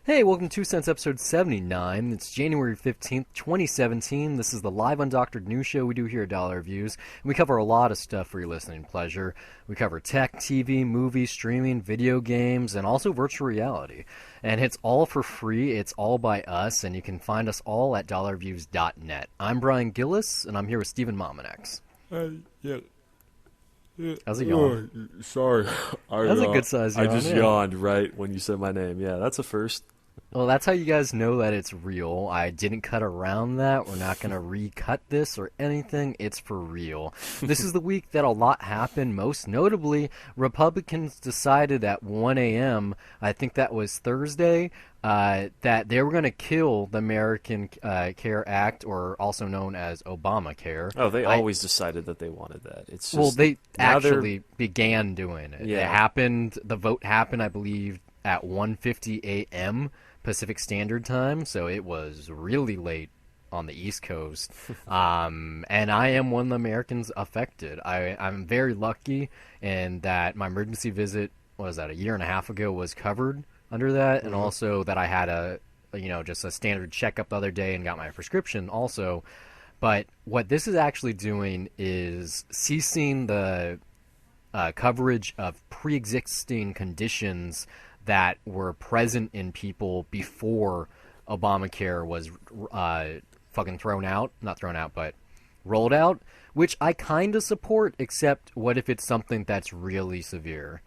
Hey, welcome to Two Cents episode 79. It's January 15th, 2017. This is the live undoctored news show we do here at Dollar Reviews. And we cover a lot of stuff for your listening pleasure. We cover tech, TV, movies, streaming, video games, and also virtual reality. And it's all for free. It's all by us, and you can find us all at dollarreviews.net. I'm Brian Gillis, and I'm here with Stephen Mominex. Yeah. How's it going? Sorry. That's a good size yawn. I just yawned right when you said my name. Yeah, that's a first. Well, that's how you guys know that it's real. I didn't cut around that. We're not going to recut this or anything. It's for real. This is the week that a lot happened. Most notably, Republicans decided at 1 a.m., I think that was Thursday, that they were going to kill the American Care Act, or also known as Obamacare. Oh, they always decided that they wanted that. It's just, well, they actually began doing it. Yeah. It happened. The vote happened, I believe, at 1:50 a.m. Pacific Standard Time, so it was really late on the East Coast. And I am one of the Americans affected. I'm very lucky in that my emergency visit, what was that, a year and a half ago, was covered under that, and also that I had just a standard checkup the other day and got my prescription also. But what this is actually doing is ceasing the coverage of pre-existing conditions that were present in people before Obamacare was rolled out, which I kind of support, except what if it's something that's really severe?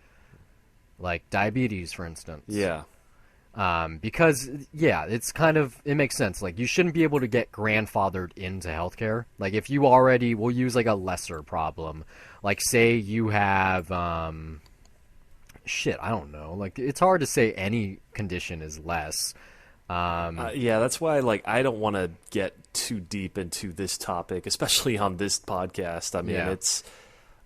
Like diabetes, for instance. Yeah. Because, yeah, it makes sense. Like, you shouldn't be able to get grandfathered into healthcare. Like, if you already, we'll use like a lesser problem. Like, say you have, I don't know. Like, it's hard to say any condition is less. Yeah, that's why, I don't want to get too deep into this topic, especially on this podcast. I mean, it's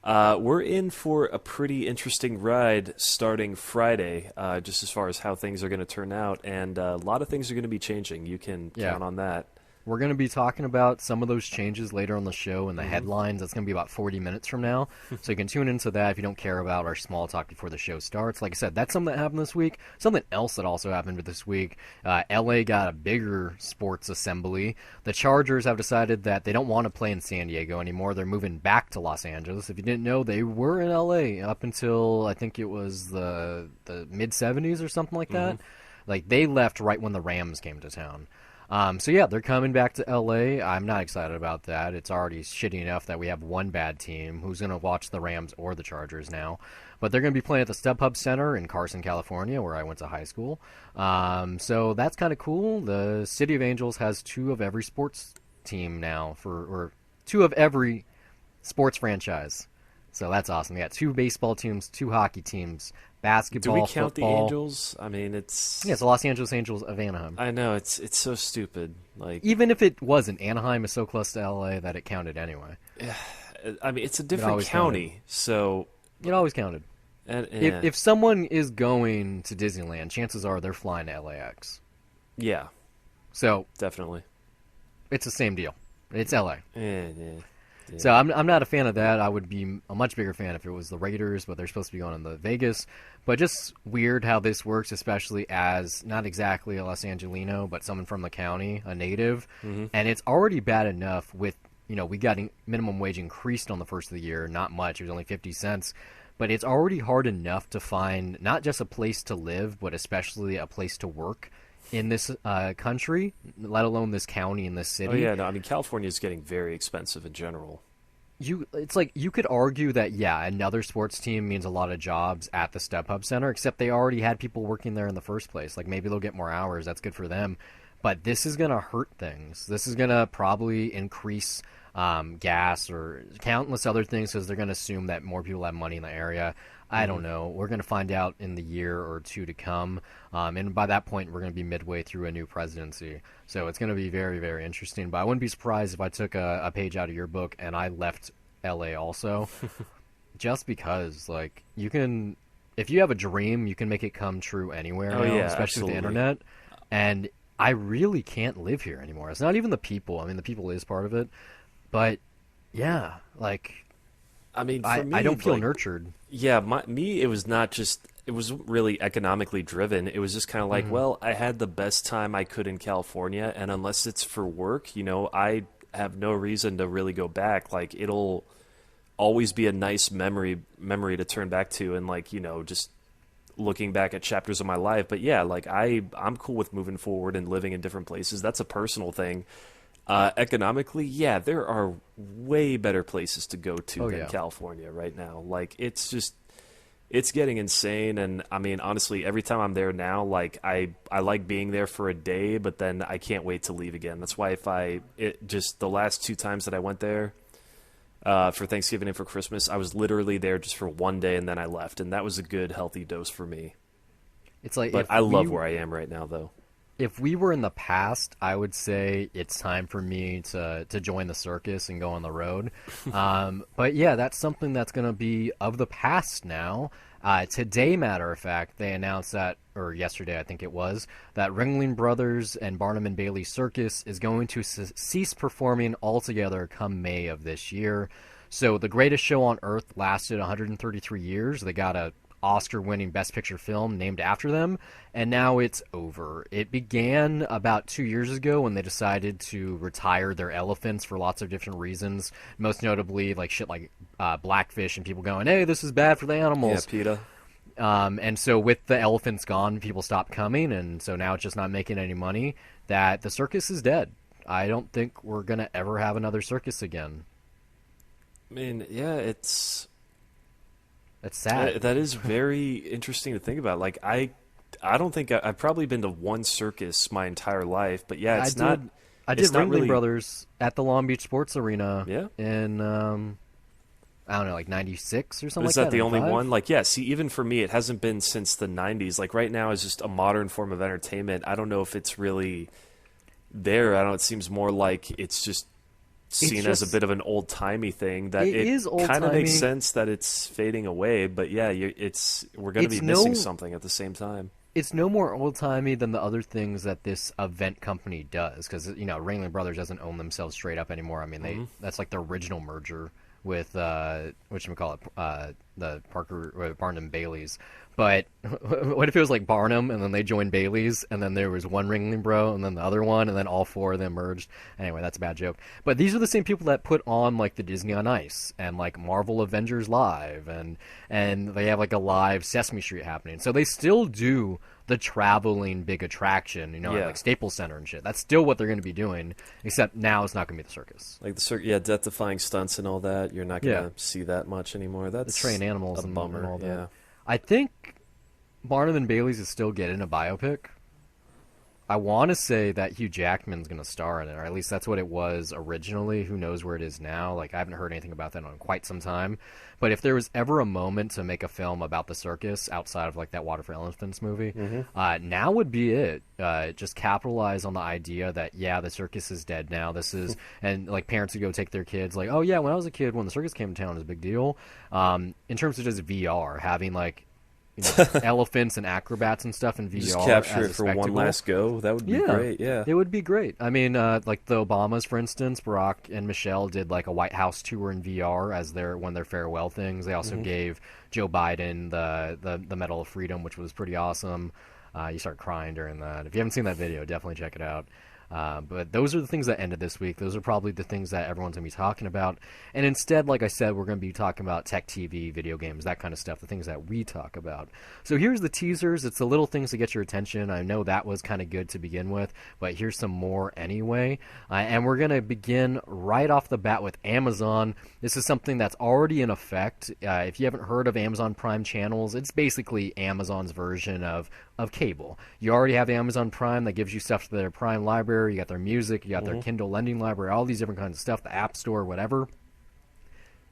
we're in for a pretty interesting ride starting Friday, just as far as how things are going to turn out, and a lot of things are going to be changing. You can count on that. We're going to be talking about some of those changes later on the show in the headlines. That's going to be about 40 minutes from now. So you can tune into that if you don't care about our small talk before the show starts. Like I said, that's something that happened this week. Something else that also happened this week, LA got a bigger sports assembly. The Chargers have decided that they don't want to play in San Diego anymore. They're moving back to Los Angeles. If you didn't know, they were in LA up until I think it was the mid-'70s or something like that. Like, they left right when the Rams came to town. So yeah, they're coming back to LA. I'm not excited about that. It's already shitty enough that we have one bad team. Who's going to watch the Rams or the Chargers now? But they're going to be playing at the StubHub Center in Carson, California, where I went to high school. So that's kind of cool. The City of Angels has two of every sports team now, or two of every sports franchise. So that's awesome. They got two baseball teams, two hockey teams, basketball, Do we count football. the Angels? I mean, it's... Yeah, it's the Los Angeles Angels of Anaheim. I know, it's so stupid. Like, even if it wasn't, Anaheim is so close to LA that it counted anyway. I mean, it's a different county, so... It always counted. And, if someone is going to Disneyland, chances are they're flying to LAX. Yeah. So... Definitely. It's the same deal. It's LA. Yeah. So I'm not a fan of that. I would be a much bigger fan if it was the Raiders, but they're supposed to be going to Vegas. But just weird how this works, especially as not exactly a Los Angelino, but someone from the county, a native. And it's already bad enough with, we got minimum wage increased on the first of the year. Not much. It was only 50 cents. But it's already hard enough to find not just a place to live, but especially a place to work in this country, let alone this county and this city. Oh, yeah, no, I mean, California is getting very expensive in general. It's like you could argue that, another sports team means a lot of jobs at the StubHub Center, except they already had people working there in the first place. Like, maybe they'll get more hours. That's good for them. But this is going to hurt things. This is going to probably increase gas or countless other things because they're going to assume that more people have money in the area. I don't know. We're going to find out in the year or two to come. And by that point, we're going to be midway through a new presidency. So it's going to be very, very interesting. But I wouldn't be surprised if I took a page out of your book and I left LA also. Just because, you can... If you have a dream, you can make it come true anywhere now, especially absolutely. with the internet. And I really can't live here anymore. It's not even the people. I mean, the people is part of it. But, yeah, I mean, for me, I don't feel nurtured. Yeah, it was not just it wasn't really economically driven. It was just kind of like, well, I had the best time I could in California, and unless it's for work, you know, I have no reason to really go back. Like, it'll always be a nice memory to turn back to, and like, you know, just looking back at chapters of my life. But yeah, like I'm cool with moving forward and living in different places. That's a personal thing. Economically, yeah, there are way better places to go to than California right now. Like, it's getting insane. And I mean, honestly, every time I'm there now, like I like being there for a day, but then I can't wait to leave again. That's why just the last 2 times that I went there, for Thanksgiving and for Christmas, I was literally there just for one day and then I left, and that was a good healthy dose for me. It's like, but I love where I am right now, though. If we were in the past, I would say it's time for me to join the circus and go on the road. But yeah, that's something that's going to be of the past now. Today, matter of fact, they announced that, or yesterday I think it was, that Ringling Brothers and Barnum and Bailey Circus is going to cease performing altogether come May of this year. So the greatest show on earth lasted 133 years. They got a Oscar-winning Best Picture film named after them, and now it's over. It began about 2 years ago when they decided to retire their elephants for lots of different reasons, most notably like shit like Blackfish and people going, hey, this is bad for the animals. Yeah, PETA. And so with the elephants gone, people stopped coming, and so now it's just not making any money, that the circus is dead. I don't think we're going to ever have another circus again. I mean, yeah, it's sad. That is very interesting to think about. Like, I don't think I've probably been to one circus my entire life, but yeah, I did Ringling Brothers at the Long Beach Sports Arena. Yeah. In I don't know, like 96 or something like that. Is that the only one? Like, yeah. See, even for me, it hasn't been since the 90s. Like, right now is just a modern form of entertainment. I don't know if it's really there. I don't know. It seems more like it's just seen as a bit of an old-timey thing, that it kind of makes sense that it's fading away, but yeah, we're going to be missing something at the same time. It's no more old-timey than the other things that this event company does, because, you know, Ringling Brothers doesn't own themselves straight up anymore. I mean, that's like the original merger with whatchamacallit, the Barnum Baileys. But what if it was like Barnum, and then they joined Bailey's, and then there was one Ringling Bro, and then the other one, and then all 4 of them merged? Anyway, that's a bad joke. But these are the same people that put on like the Disney on Ice and like Marvel Avengers Live, and they have like a live Sesame Street happening. So they still do the traveling big attraction, you know, like Staples Center and shit. That's still what they're going to be doing, except now it's not going to be the circus. Like the circus, yeah, death-defying stunts and all that. You're not going to see that much anymore. That's the trained animals and bummer. And all that. Yeah. I think Barnum and Bailey's is still getting a biopic. I want to say that Hugh Jackman's going to star in it, or at least that's what it was originally. Who knows where it is now? Like, I haven't heard anything about that in quite some time. But if there was ever a moment to make a film about the circus outside of like that Water for Elephants movie, now would be it. Just capitalize on the idea that, yeah, the circus is dead now. This is, and like parents would go take their kids, like, oh yeah, when I was a kid, when the circus came to town, it was a big deal. In terms of just VR, having like, you know, elephants and acrobats and stuff in VR. Just capture it for spectacle. one last go. That would be great. Yeah, it would be great. I mean, like the Obamas, for instance, Barack and Michelle did like a White House tour in VR as one of their farewell things. They also gave Joe Biden the Medal of Freedom, which was pretty awesome. You start crying during that. If you haven't seen that video, definitely check it out. But those are the things that ended this week. Those are probably the things that everyone's going to be talking about. And instead, like I said, we're going to be talking about tech TV, video games, that kind of stuff, the things that we talk about. So here's the teasers. It's the little things to get your attention. I know that was kind of good to begin with, but here's some more anyway. And we're going to begin right off the bat with Amazon. This is something that's already in effect. If you haven't heard of Amazon Prime channels, it's basically Amazon's version of cable. You already have Amazon Prime that gives you stuff to their Prime library. You got their music, you got their Kindle lending library, all these different kinds of stuff, the App Store, whatever.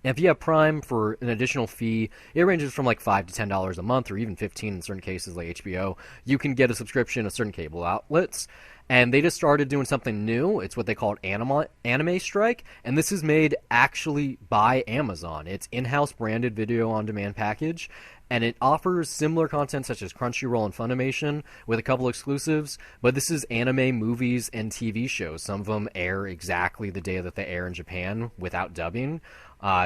And if you have Prime for an additional fee, it ranges from like $5 to $10 a month, or even $15 in certain cases like HBO. You can get a subscription of certain cable outlets. And they just started doing something new. It's what they called Anime Strike, and this is made actually by Amazon. It's in-house branded video on demand package. and it offers similar content such as Crunchyroll and Funimation with a couple exclusives, but this is anime, movies, and TV shows. Some of them air exactly the day that they air in Japan without dubbing.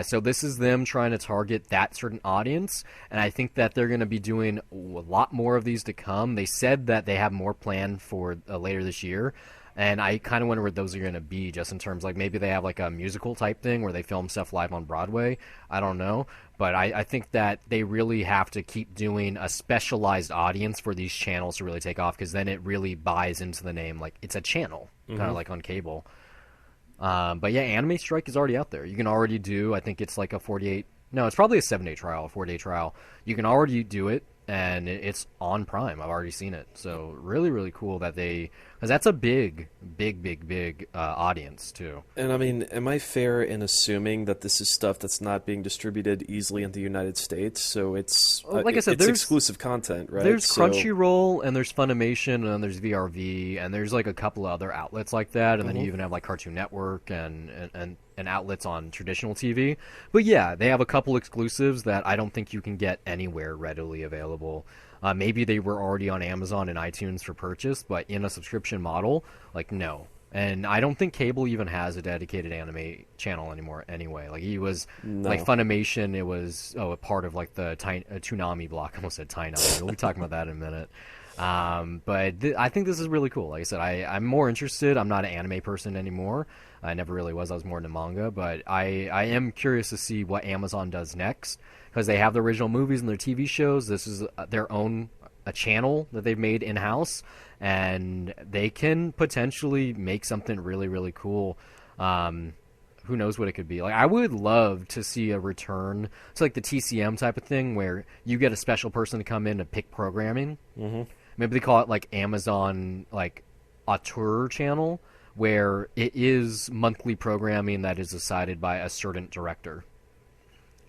So this is them trying to target that certain audience, and I think that they're going to be doing a lot more of these to come. They said that they have more planned for later this year, and I kind of wonder what those are going to be, just in terms like maybe they have like a musical type thing where they film stuff live on Broadway. I don't know. But I think that they really have to keep doing a specialized audience for these channels to really take off, because then it really buys into the name. Like, it's a channel, kind of like on cable. But yeah, Anime Strike is already out there. You can already do, I think it's like a 48... No, it's probably a 7-day trial, a 4-day trial. You can already do it, and it's on Prime. I've already seen it. So really, really cool that they... Because that's a big audience, too. And I mean, am I fair in assuming that this is stuff that's not being distributed easily in the United States? So it's, like I said, it's exclusive content, right? There's Crunchyroll, and there's Funimation, and then there's VRV, and there's like a couple of other outlets like that, and then you even have like Cartoon Network and outlets on traditional TV. But yeah, they have a couple exclusives that I don't think you can get anywhere readily available. Maybe they were already on Amazon and iTunes for purchase, but in a subscription model, like, no. And I don't think cable even has a dedicated anime channel anymore anyway. Like, it was, like, Funimation, it was, a part of, like, the Toonami block. I almost said Tainami. We'll be talking about that in a minute. But I think this is really cool. Like I said, I'm more interested. I'm not an anime person anymore. I never really was. I was more into manga. But I am curious to see what Amazon does next, because they have the original movies and their TV shows. This is their own a channel that they've made in-house, and they can potentially make something really, really cool. Who knows what it could be. Like, I would love to see a return to like the TCM type of thing, where you get a special person to come in to pick programming. Maybe they call it like Amazon, like auteur channel, where it is monthly programming that is decided by a certain director,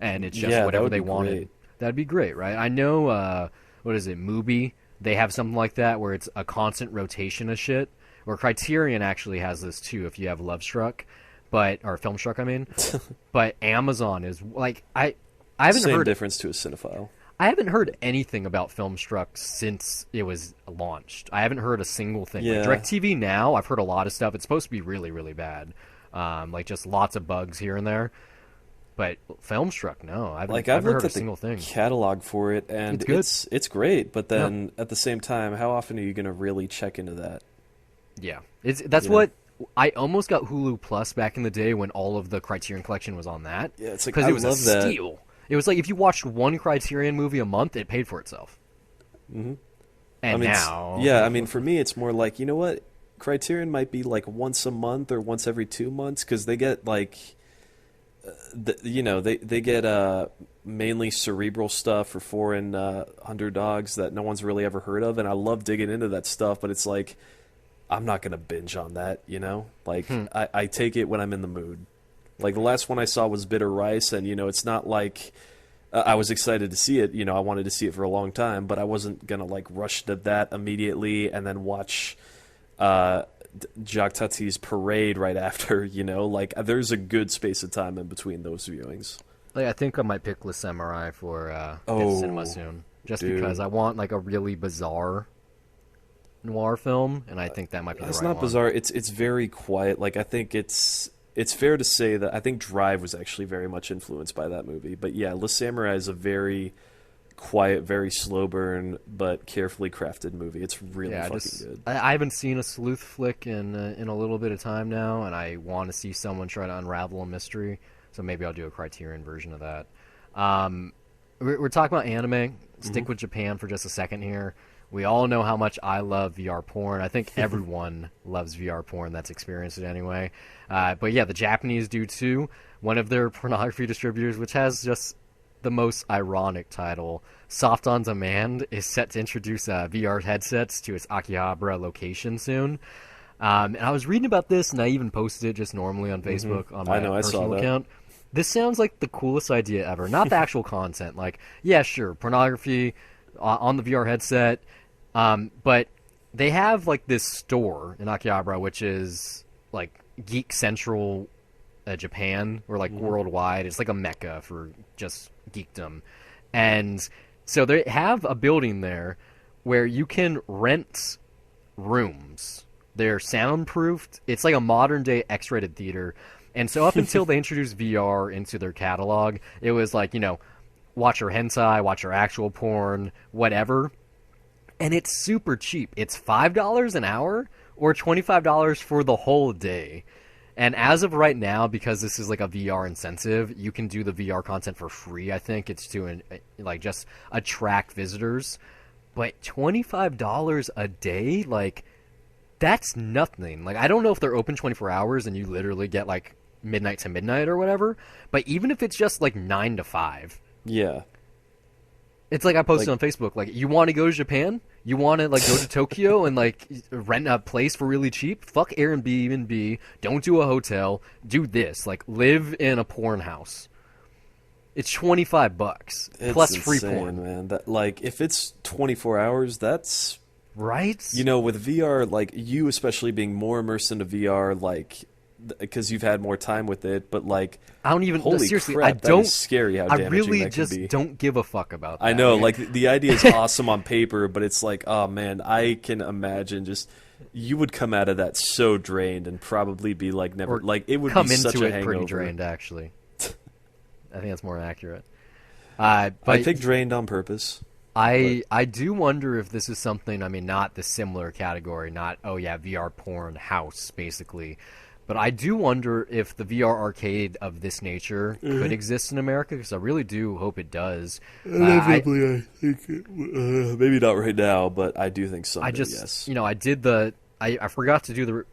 and it's just whatever they wanted. Great. That'd be great, right? I know, what is it, Mubi? They have something like that where it's a constant rotation of shit. Or Criterion actually has this too, if you have Lovestruck, or Filmstruck, I mean. But Amazon is like, I haven't Same heard difference to a cinephile. I haven't heard anything about Filmstruck since it was launched. I haven't heard a single thing. Yeah. Like DirecTV Now, I've heard a lot of stuff. It's supposed to be really, really bad. Like just lots of bugs here and there. But Filmstruck, no. I've I've heard looked a at single the thing. catalog for it, and it's great. But then at the same time, how often are you going to really check into that? Yeah, that's what I almost got Hulu Plus back in the day when all of the Criterion Collection was on that. Yeah, it's like, because I it was love a that. steal. It was like if you watched one Criterion movie a month, it paid for itself. Mm-hmm. And now, I mean, for me, it's more like, you know what, Criterion might be like once a month or once every 2 months, because they get like, they get mainly cerebral stuff for foreign underdogs that no one's really ever heard of, and I love digging into that stuff. But it's like, I'm not gonna binge on that, you know. Like I take it when I'm in the mood. Like the last one I saw was Bitter Rice, and it's not like I was excited to see it. I wanted to see it for a long time, but I wasn't gonna like rush to that immediately and then watch Jacques Tati's Parade right after. Like there's a good space of time in between those viewings. Like, I think I might pick Le Samurai for cinema soon, just because I want like a really bizarre noir film, and I think that might be the right one. It's not bizarre. It's very quiet. Like I think it's fair to say that I think Drive was actually very much influenced by that movie. But yeah, Le Samurai is a very quiet, very slow burn, but carefully crafted movie. It's really fucking good. I haven't seen a sleuth flick in a little bit of time now, and I want to see someone try to unravel a mystery. So maybe I'll do a Criterion version of that. We're talking about anime. Stick with Japan for just a second here. We all know how much I love VR porn. I think everyone loves VR porn that's experienced it anyway. But yeah, the Japanese do too. One of their pornography distributors, which has just the most ironic title, Soft On Demand, is set to introduce VR headsets to its Akihabara location soon. And I was reading about this, and I even posted it just normally on Facebook on my personal account. This sounds like the coolest idea ever. Not the actual content. Like, yeah, sure, pornography on the VR headset. But they have like this store in Akihabara, which is like Geek Central Japan, or like worldwide. It's like a mecca for just geekdom. And So they have a building there where you can rent rooms. They're soundproofed. It's like a modern day X-rated theater. And so up until they introduced VR into their catalog, it was like, watch your hentai, watch your actual porn, whatever. And it's super cheap. It's $5 an hour or $25 for the whole day. And as of right now, because this is like a VR incentive, you can do the VR content for free. I think it's to just attract visitors. But $25 a day, like, that's nothing. Like, I don't know if they're open 24 hours and you literally get like midnight to midnight or whatever. But even if it's just like 9 to 5. Yeah. It's like I posted on Facebook, like, you want to go to Japan? You want to, like, go to Tokyo and, like, rent a place for really cheap? Fuck Airbnb. Don't do a hotel. Do this. Like, live in a porn house. It's $25 plus insane, free porn. Man. That, like, if it's 24 hours, that's... Right? With VR, like, you especially being more immersed into VR, like... because you've had more time with it, but like, I don't even holy seriously. crap, that is scary how damaging I really that just can be. don't give a fuck about that. I know, like the idea is awesome on paper, but it's like, oh man, I can imagine just you would come out of that so drained and probably be like never, or like it would come be into such a it hangover. pretty drained. Actually, I think that's more accurate. But I think drained on purpose. I do wonder if this is something. I mean, not the similar category, not VR porn house basically. But I do wonder if the VR arcade of this nature could exist in America, because I really do hope it does. I think maybe not right now, but I do think someday, yes. I forgot to do the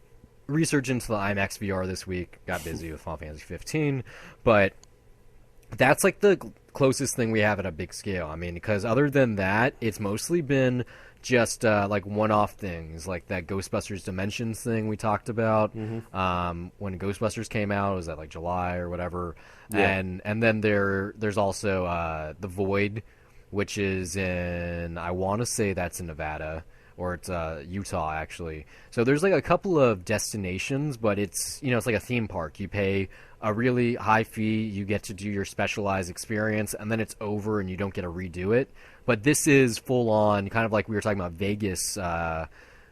research into the IMAX VR this week. Got busy with Final Fantasy 15, but that's like the closest thing we have at a big scale. I mean, because other than that, it's mostly been just like one-off things, like that Ghostbusters Dimensions thing we talked about. When Ghostbusters came out, it was at like July or whatever. Yeah. And then there's also The Void, which is in, I want to say that's in Nevada, or it's Utah actually. So there's like a couple of destinations, but it's it's like a theme park. You pay a really high fee, you get to do your specialized experience, and then it's over and you don't get to redo it. But this is full on, kind of like we were talking about Vegas.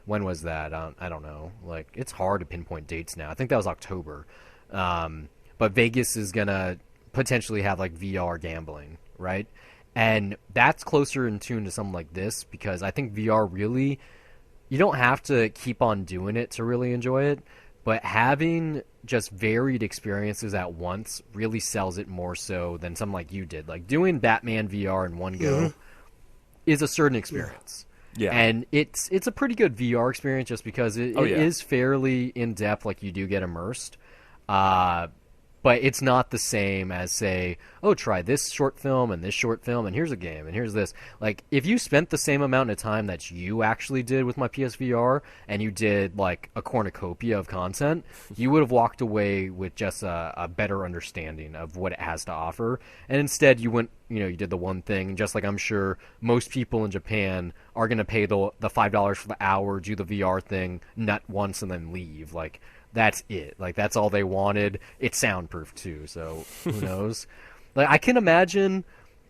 When was that? I don't know. Like, it's hard to pinpoint dates now. I think that was October. But Vegas is gonna potentially have like VR gambling, right? And that's closer in tune to something like this, because I think VR really, you don't have to keep on doing it to really enjoy it, but having just varied experiences at once really sells it more so than something like you did. Like doing Batman VR in one go is a certain experience. Yeah. And it's a pretty good VR experience just because it is fairly in-depth, like you do get immersed. But it's not the same as, say, try this short film and this short film, and here's a game, and here's this. Like, if you spent the same amount of time that you actually did with my PSVR, and you did, like, a cornucopia of content, you would have walked away with just a better understanding of what it has to offer. And instead, you went, you did the one thing, just like I'm sure most people in Japan are going to pay the $5 for the hour, do the VR thing, nut once, and then leave. Like, that's it. Like, that's all they wanted. It's soundproof too, so who knows? Like, I can imagine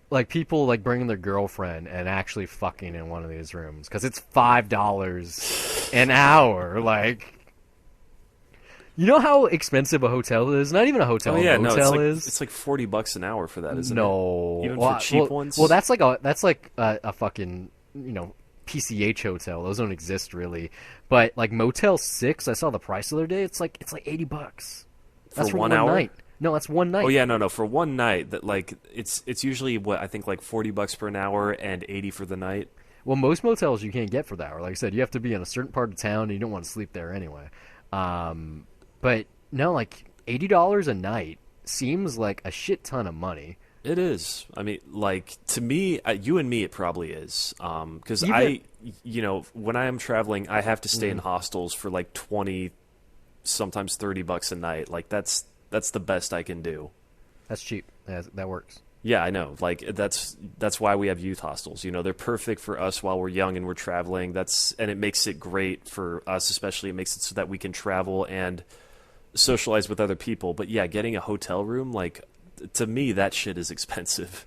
like people like bringing their girlfriend and actually fucking in one of these rooms because it's $5 an hour. Like, you know how expensive a hotel is? Not even a hotel. Hotel is. It's like $40 an hour for that, isn't it? Even for cheap ones. Well, that's like a fucking PCH hotel. Those don't exist really. But like Motel 6, I saw the price the other day. It's like $80. That's for 1 hour? night. No, that's one night. Oh yeah, no, for one night. That like it's usually what I think like $40 for an hour and $80 for the night. Well, most motels you can't get for that hour. Like I said, you have to be in a certain part of town, and you don't want to sleep there anyway. But no, like $80 a night seems like a shit ton of money. It is. I mean, like, to me, you and me, it probably is. Because when I am traveling, I have to stay in hostels for like 20, sometimes $30 a night. Like, that's the best I can do. That's cheap. That works. Yeah, I know. Like, that's why we have youth hostels. They're perfect for us while we're young and we're traveling. And it makes it great for us, especially. It makes it so that we can travel and socialize with other people. But yeah, getting a hotel room, like, to me, that shit is expensive.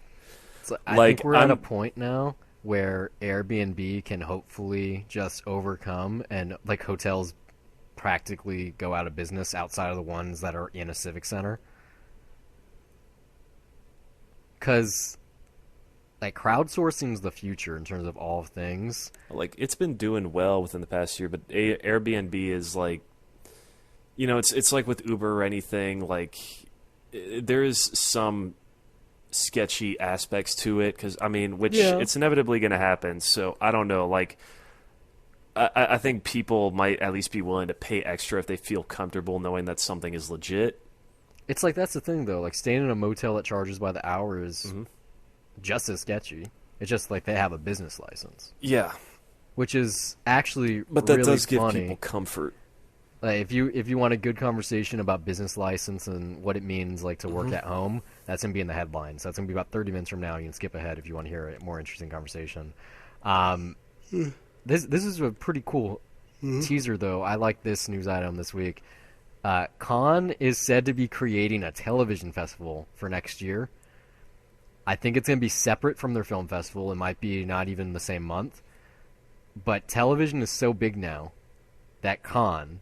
So I think we're at a point now where Airbnb can hopefully just overcome and like hotels practically go out of business outside of the ones that are in a civic center. Because like crowdsourcing is the future in terms of all things. Like it's been doing well within the past year, but Airbnb is like, you know, it's like with Uber or anything. Like there is some sketchy aspects to it because it's inevitably going to happen. So I don't know. Like I think people might at least be willing to pay extra if they feel comfortable knowing that something is legit. It's like that's the thing though. Like staying in a motel that charges by the hour is just as sketchy. It's just like they have a business license. Yeah, which is actually but that really does give funny. People comfort. Like if you want a good conversation about business license and what it means like to work at home, that's gonna be in the headlines. That's gonna be about 30 minutes from now. You can skip ahead if you want to hear a more interesting conversation. This is a pretty cool teaser though. I like this news item this week. Cannes is said to be creating a television festival for next year. I think it's going to be separate from their film festival. It might be not even the same month. But television is so big now that Cannes,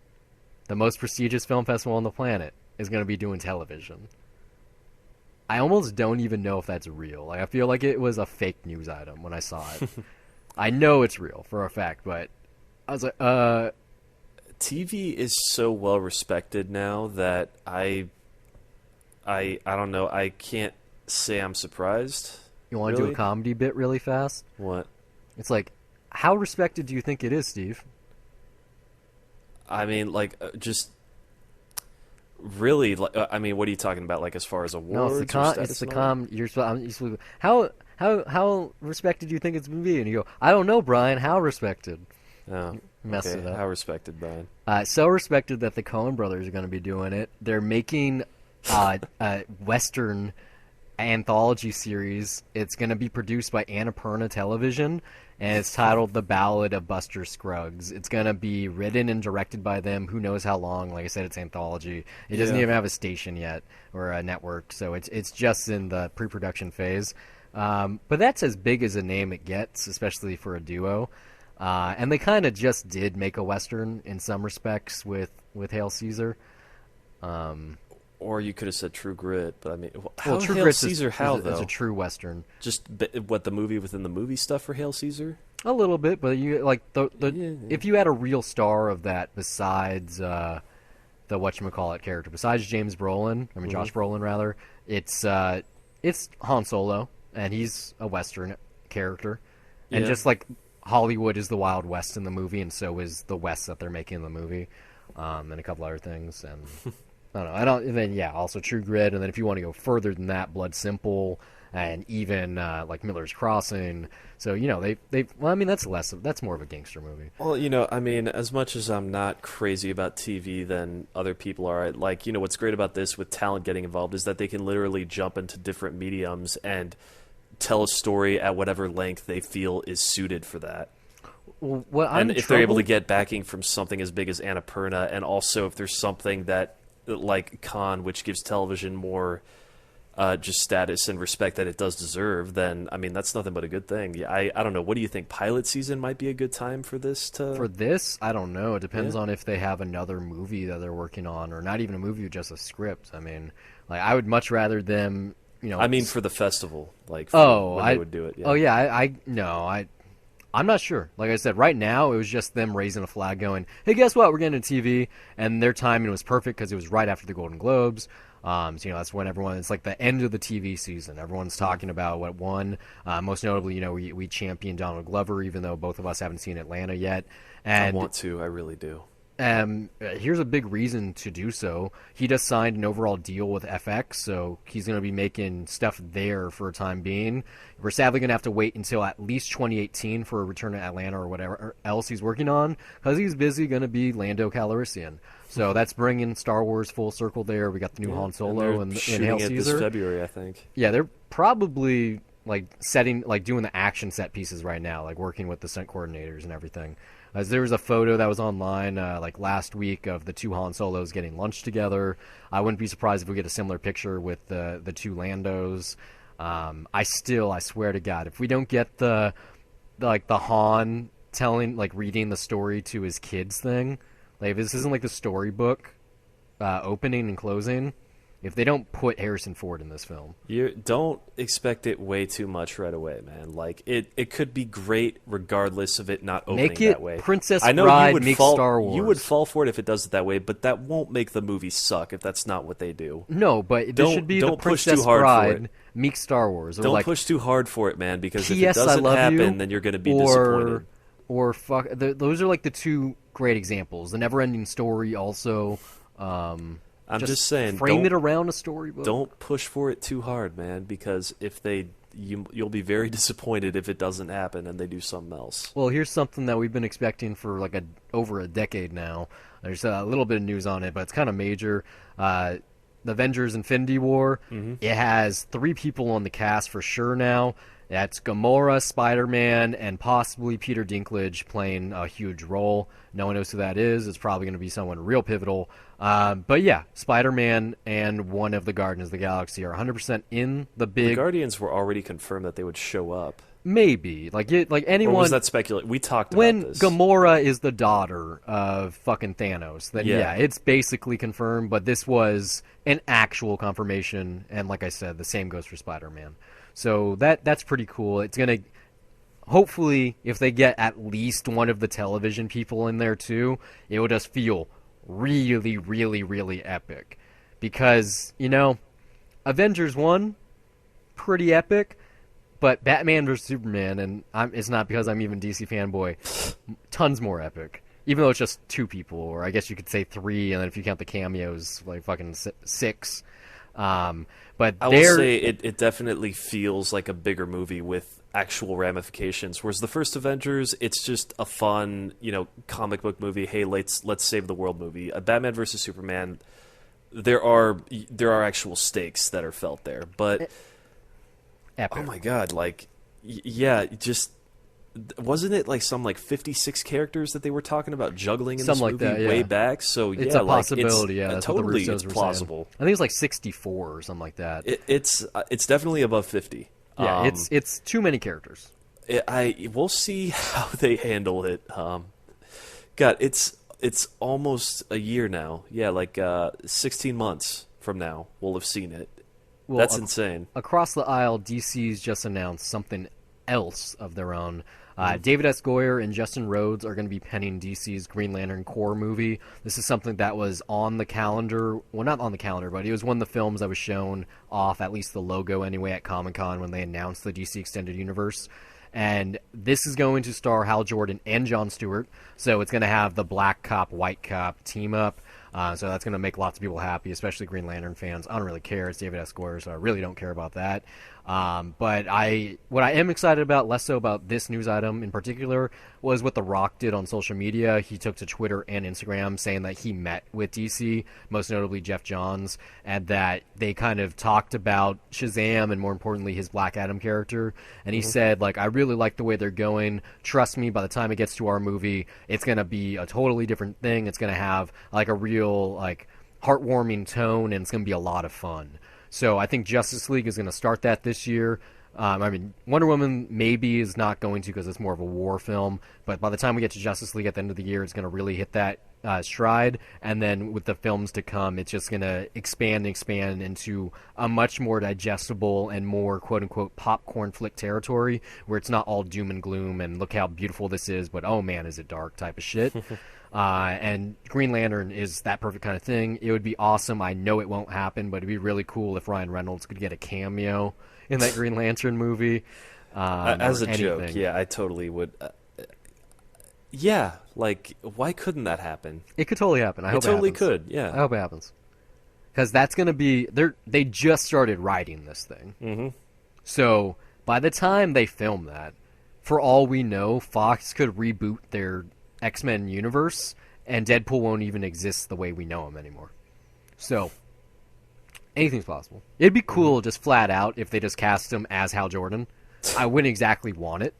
the most prestigious film festival on the planet, is going to be doing television. I almost don't even know if that's real. Like I feel like it was a fake news item when I saw it. I know it's real for a fact, but I was like, TV is so well respected now that I don't know. I can't say I'm surprised. You want to do a comedy bit really fast? What? It's like, how respected do you think it is, Steve? I mean, like, just really. I mean, what are you talking about? Like, as far as awards? No, it's the comedy. You're supposed. How respected do you think it's gonna be? And you go, I don't know, Brian. How respected? Oh, mess it up. How respected, Brian? So respected that the Coen brothers are going to be doing it. They're making a Western anthology series. It's going to be produced by Annapurna Television, and it's titled The Ballad of Buster Scruggs. It's going to be written and directed by them. Who knows how long? Like I said, it's anthology. It doesn't even have a station yet or a network, so it's just in the pre-production phase. But that's as big as a name it gets, especially for a duo. And they kind of just did make a Western in some respects with Hail Caesar. Or you could have said True Grit, but I mean, True Hail Grit Caesar, is a true Western. Just what the movie within the movie stuff for Hail Caesar? A little bit, but you like if you had a real star of that besides the whatchamacallit character, besides James Brolin, Josh Brolin rather, it's Han Solo, and he's a Western character, and just like Hollywood is the Wild West in the movie, and so is the West that they're making in the movie, and a couple other things. And I don't know. And then also True Grit, and then if you want to go further than that, Blood Simple, and even like Miller's Crossing. So that's more of a gangster movie. Well, I mean, as much as I'm not crazy about TV than other people are, like what's great about this with talent getting involved is that they can literally jump into different mediums and tell a story at whatever length they feel is suited for that. Well, if they're able to get backing from something as big as Annapurna, and also if there's something that like Cannes, which gives television more just status and respect that it does deserve, then I mean that's nothing but a good thing. Yeah, I don't know. What do you think? Pilot season might be a good time for this to. For this, I don't know. It depends on if they have another movie that they're working on, or not even a movie, just a script. I mean, like I would much rather them. I mean, for the festival, like when they would do it. Yeah. Oh yeah, I'm not sure. Like I said, right now it was just them raising a flag, going, "Hey, guess what? We're getting a TV," and their timing was perfect because it was right after the Golden Globes. So that's when it's like the end of the TV season. Everyone's talking about what won. Most notably, we championed Donald Glover, even though both of us haven't seen Atlanta yet. And I want to. I really do. Here's a big reason to do so. He just signed an overall deal with FX, so he's going to be making stuff there for a time being. We're sadly going to have to wait until at least 2018 for a return to Atlanta or whatever else he's working on, because he's busy going to be Lando Calrissian. So that's bringing Star Wars full circle there. We got the new Han Solo and Hail Caesar. This February, I think. Yeah, they're probably doing the action set pieces right now, like working with the stunt coordinators and everything. As there was a photo that was online last week of the two Han Solos getting lunch together. I wouldn't be surprised if we get a similar picture with the two Landos. I swear to God, if we don't get the Han telling, like, reading the story to his kids thing, like, if this isn't like the storybook opening and closing, if they don't put Harrison Ford in this film, you don't expect it way too much right away, man. Like, it could be great regardless of it not opening make it that way. Princess I know Bride you would meets fall, Star Wars. You would fall for it if it does it that way, but that won't make the movie suck if that's not what they do. No, but this should be the Princess Bride meets Star Wars. Or don't like, push too hard for it, man, because if P.S. it doesn't happen, you, then you're going to be disappointed. Or fuck, those are like the two great examples. The Never-Ending Story also. I'm just saying, frame it around a storybook. Don't push for it too hard, man, because if you'll be very disappointed if it doesn't happen and they do something else. Well, here's something that we've been expecting for like over a decade now. There's a little bit of news on it, but it's kind of major. The Avengers Infinity War. Mm-hmm. It has 3 people on the cast for sure now. That's Gamora, Spider-Man, and possibly Peter Dinklage playing a huge role. No one knows who that is. It's probably going to be someone real pivotal. But yeah, Spider-Man and one of the Guardians of the Galaxy are 100% in the big... The Guardians were already confirmed that they would show up. Maybe. Like anyone... Or was that speculation? We talked about this. When Gamora is the daughter of fucking Thanos, then yeah, it's basically confirmed, but this was an actual confirmation, and like I said, the same goes for Spider-Man. So that's pretty cool. It's going to... Hopefully, if they get at least one of the television people in there too, it will just feel really, really, really epic. Because, Avengers 1, pretty epic, but Batman vs. Superman, and it's not because I'm even DC fanboy, tons more epic. Even though it's just 2 people, or I guess you could say 3, and then if you count the cameos, like fucking 6. But I will say it definitely feels like a bigger movie with actual ramifications. Whereas the first Avengers, it's just a fun, comic book movie. Hey, let's save the world movie. A Batman versus Superman, there are actual stakes that are felt there. But epic. Oh my god, just wasn't it like some 56 characters that they were talking about juggling in something this movie way back? So yeah, it's a possibility. That's totally it's plausible. I think it's like 64 or something like that. It's definitely above 50. Yeah, it's too many characters. We'll see how they handle it. God, it's almost a year now. Yeah, 16 months from now we'll have seen it. Well, that's insane. Across the aisle, DC's just announced something else of their own. David S. Goyer and Justin Rhodes are going to be penning DC's Green Lantern Corps movie. This is something that was on the calendar. Well, not on the calendar, but it was one of the films that was shown off, at least the logo anyway, at Comic-Con when they announced the DC Extended Universe. And this is going to star Hal Jordan and Jon Stewart, so it's going to have the Black Cop, White Cop team up. So that's going to make lots of people happy, especially Green Lantern fans. I don't really care. It's David S. Goyer, so I really don't care about that. But what I am excited about, less so about this news item in particular, was what The Rock did on social media. He took to Twitter and Instagram saying that he met with DC, most notably Jeff Johns, and that they kind of talked about Shazam and, more importantly, his Black Adam character. And he said, I really like the way they're going. Trust me, by the time it gets to our movie, it's going to be a totally different thing. It's going to have, a real, heartwarming tone, and it's going to be a lot of fun. So I think Justice League is going to start that this year. Wonder Woman maybe is not going to because it's more of a war film. But by the time we get to Justice League at the end of the year, it's going to really hit that stride. And then with the films to come, it's just going to expand into a much more digestible and more quote-unquote popcorn flick territory where it's not all doom and gloom and look how beautiful this is, but oh man, is it dark type of shit. And Green Lantern is that perfect kind of thing. It would be awesome. I know it won't happen, but it'd be really cool if Ryan Reynolds could get a cameo in that Green Lantern movie. As a joke, yeah, I totally would. Why couldn't that happen? It could totally happen. I hope it totally happens. could, yeah. I hope it happens. Because that's going to be... They just started writing this thing. Mm-hmm. So by the time they film that, for all we know, Fox could reboot their X-Men universe, and Deadpool won't even exist the way we know him anymore. So, anything's possible. It'd be cool just flat out if they just cast him as Hal Jordan. I wouldn't exactly want it,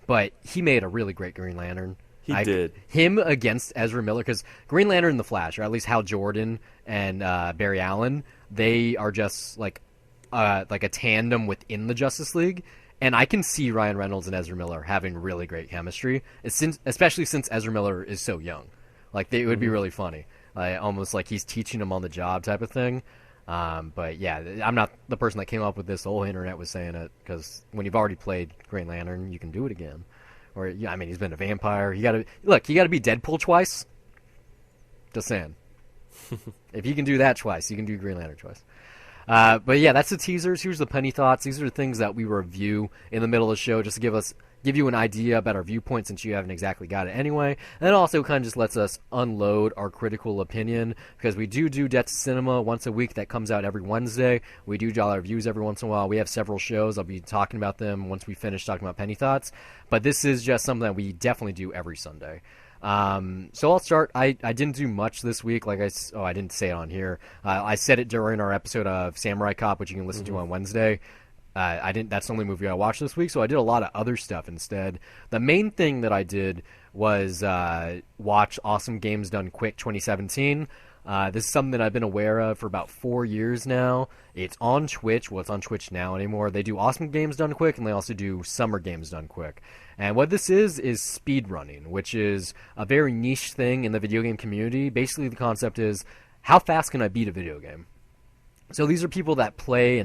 but he made a really great Green Lantern. He did. Him against Ezra Miller, because Green Lantern and The Flash, or at least Hal Jordan and Barry Allen, they are just, like a tandem within the Justice League. And I can see Ryan Reynolds and Ezra Miller having really great chemistry, especially since Ezra Miller is so young. Like, it would be really funny. Almost like he's teaching them on the job type of thing. But yeah, I'm not the person that came up with this. The whole internet was saying it, because when you've already played Green Lantern, you can do it again. Or, I mean, he's been a vampire. You gotta be Deadpool twice. Just saying. If you can do that twice, you can do Green Lantern twice. But yeah, that's the teasers. Here's the penny thoughts. These are the things that we review in the middle of the show, just to give you an idea about our viewpoint, since you haven't exactly got it anyway. And it also kind of just lets us unload our critical opinion, because we do Debt to Cinema once a week. That comes out every Wednesday. We do Dollar Reviews every once in a while. We have several shows. I'll be talking about them once we finish talking about penny thoughts. But this is just something that we definitely do every Sunday. So I'll start. I didn't do much this week. I didn't say it on here. I said it during our episode of Samurai Cop, which you can listen to on Wednesday. That's the only movie I watched this week, so I did a lot of other stuff instead. The main thing that I did was watch Awesome Games Done Quick 2017. This is something that I've been aware of for about 4 years now. It's on Twitch. Well, it's on Twitch now anymore. They do Awesome Games Done Quick, and they also do Summer Games Done Quick. And what this is speedrunning, which is a very niche thing in the video game community. Basically, the concept is, how fast can I beat a video game? So these are people that play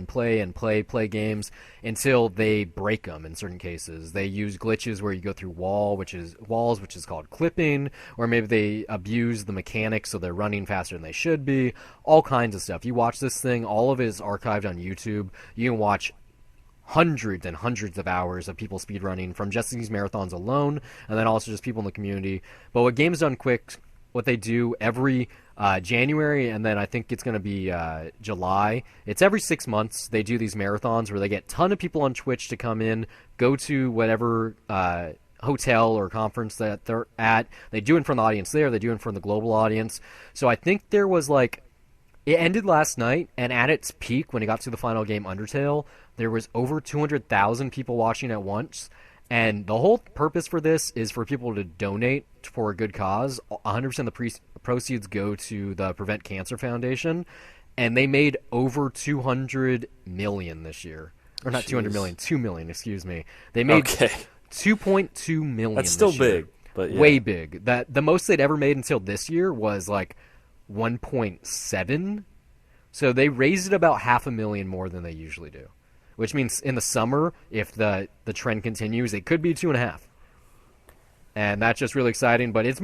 games until they break them in certain cases. They use glitches where you go through walls, which is called clipping, or maybe they abuse the mechanics so they're running faster than they should be. All kinds of stuff. You watch this thing, all of it is archived on YouTube. You can watch hundreds and hundreds of hours of people speedrunning from just these marathons alone, and then also just people in the community. But what Games Done Quick, what they do every January, and then I think it's going to be July. It's every 6 months. They do these marathons where they get a ton of people on Twitch to come in, go to whatever hotel or conference that they're at. They do it in front of the audience there. They do it in front of the global audience. So I think there was it ended last night, and at its peak, when it got to the final game, Undertale, there was over 200,000 people watching at once. And the whole purpose for this is for people to donate for a good cause. 100% of the proceeds go to the Prevent Cancer Foundation. And they made over 200 million this year. Or not 200 million, 2 million, excuse me. They made 2.2 million. That's still this year. Big, but yeah. Way big. The most they'd ever made until this year was 1.7. So they raised it about 500,000 more than they usually do. Which means in the summer, if the trend continues, it could be 2.5. And that's just really exciting. But it's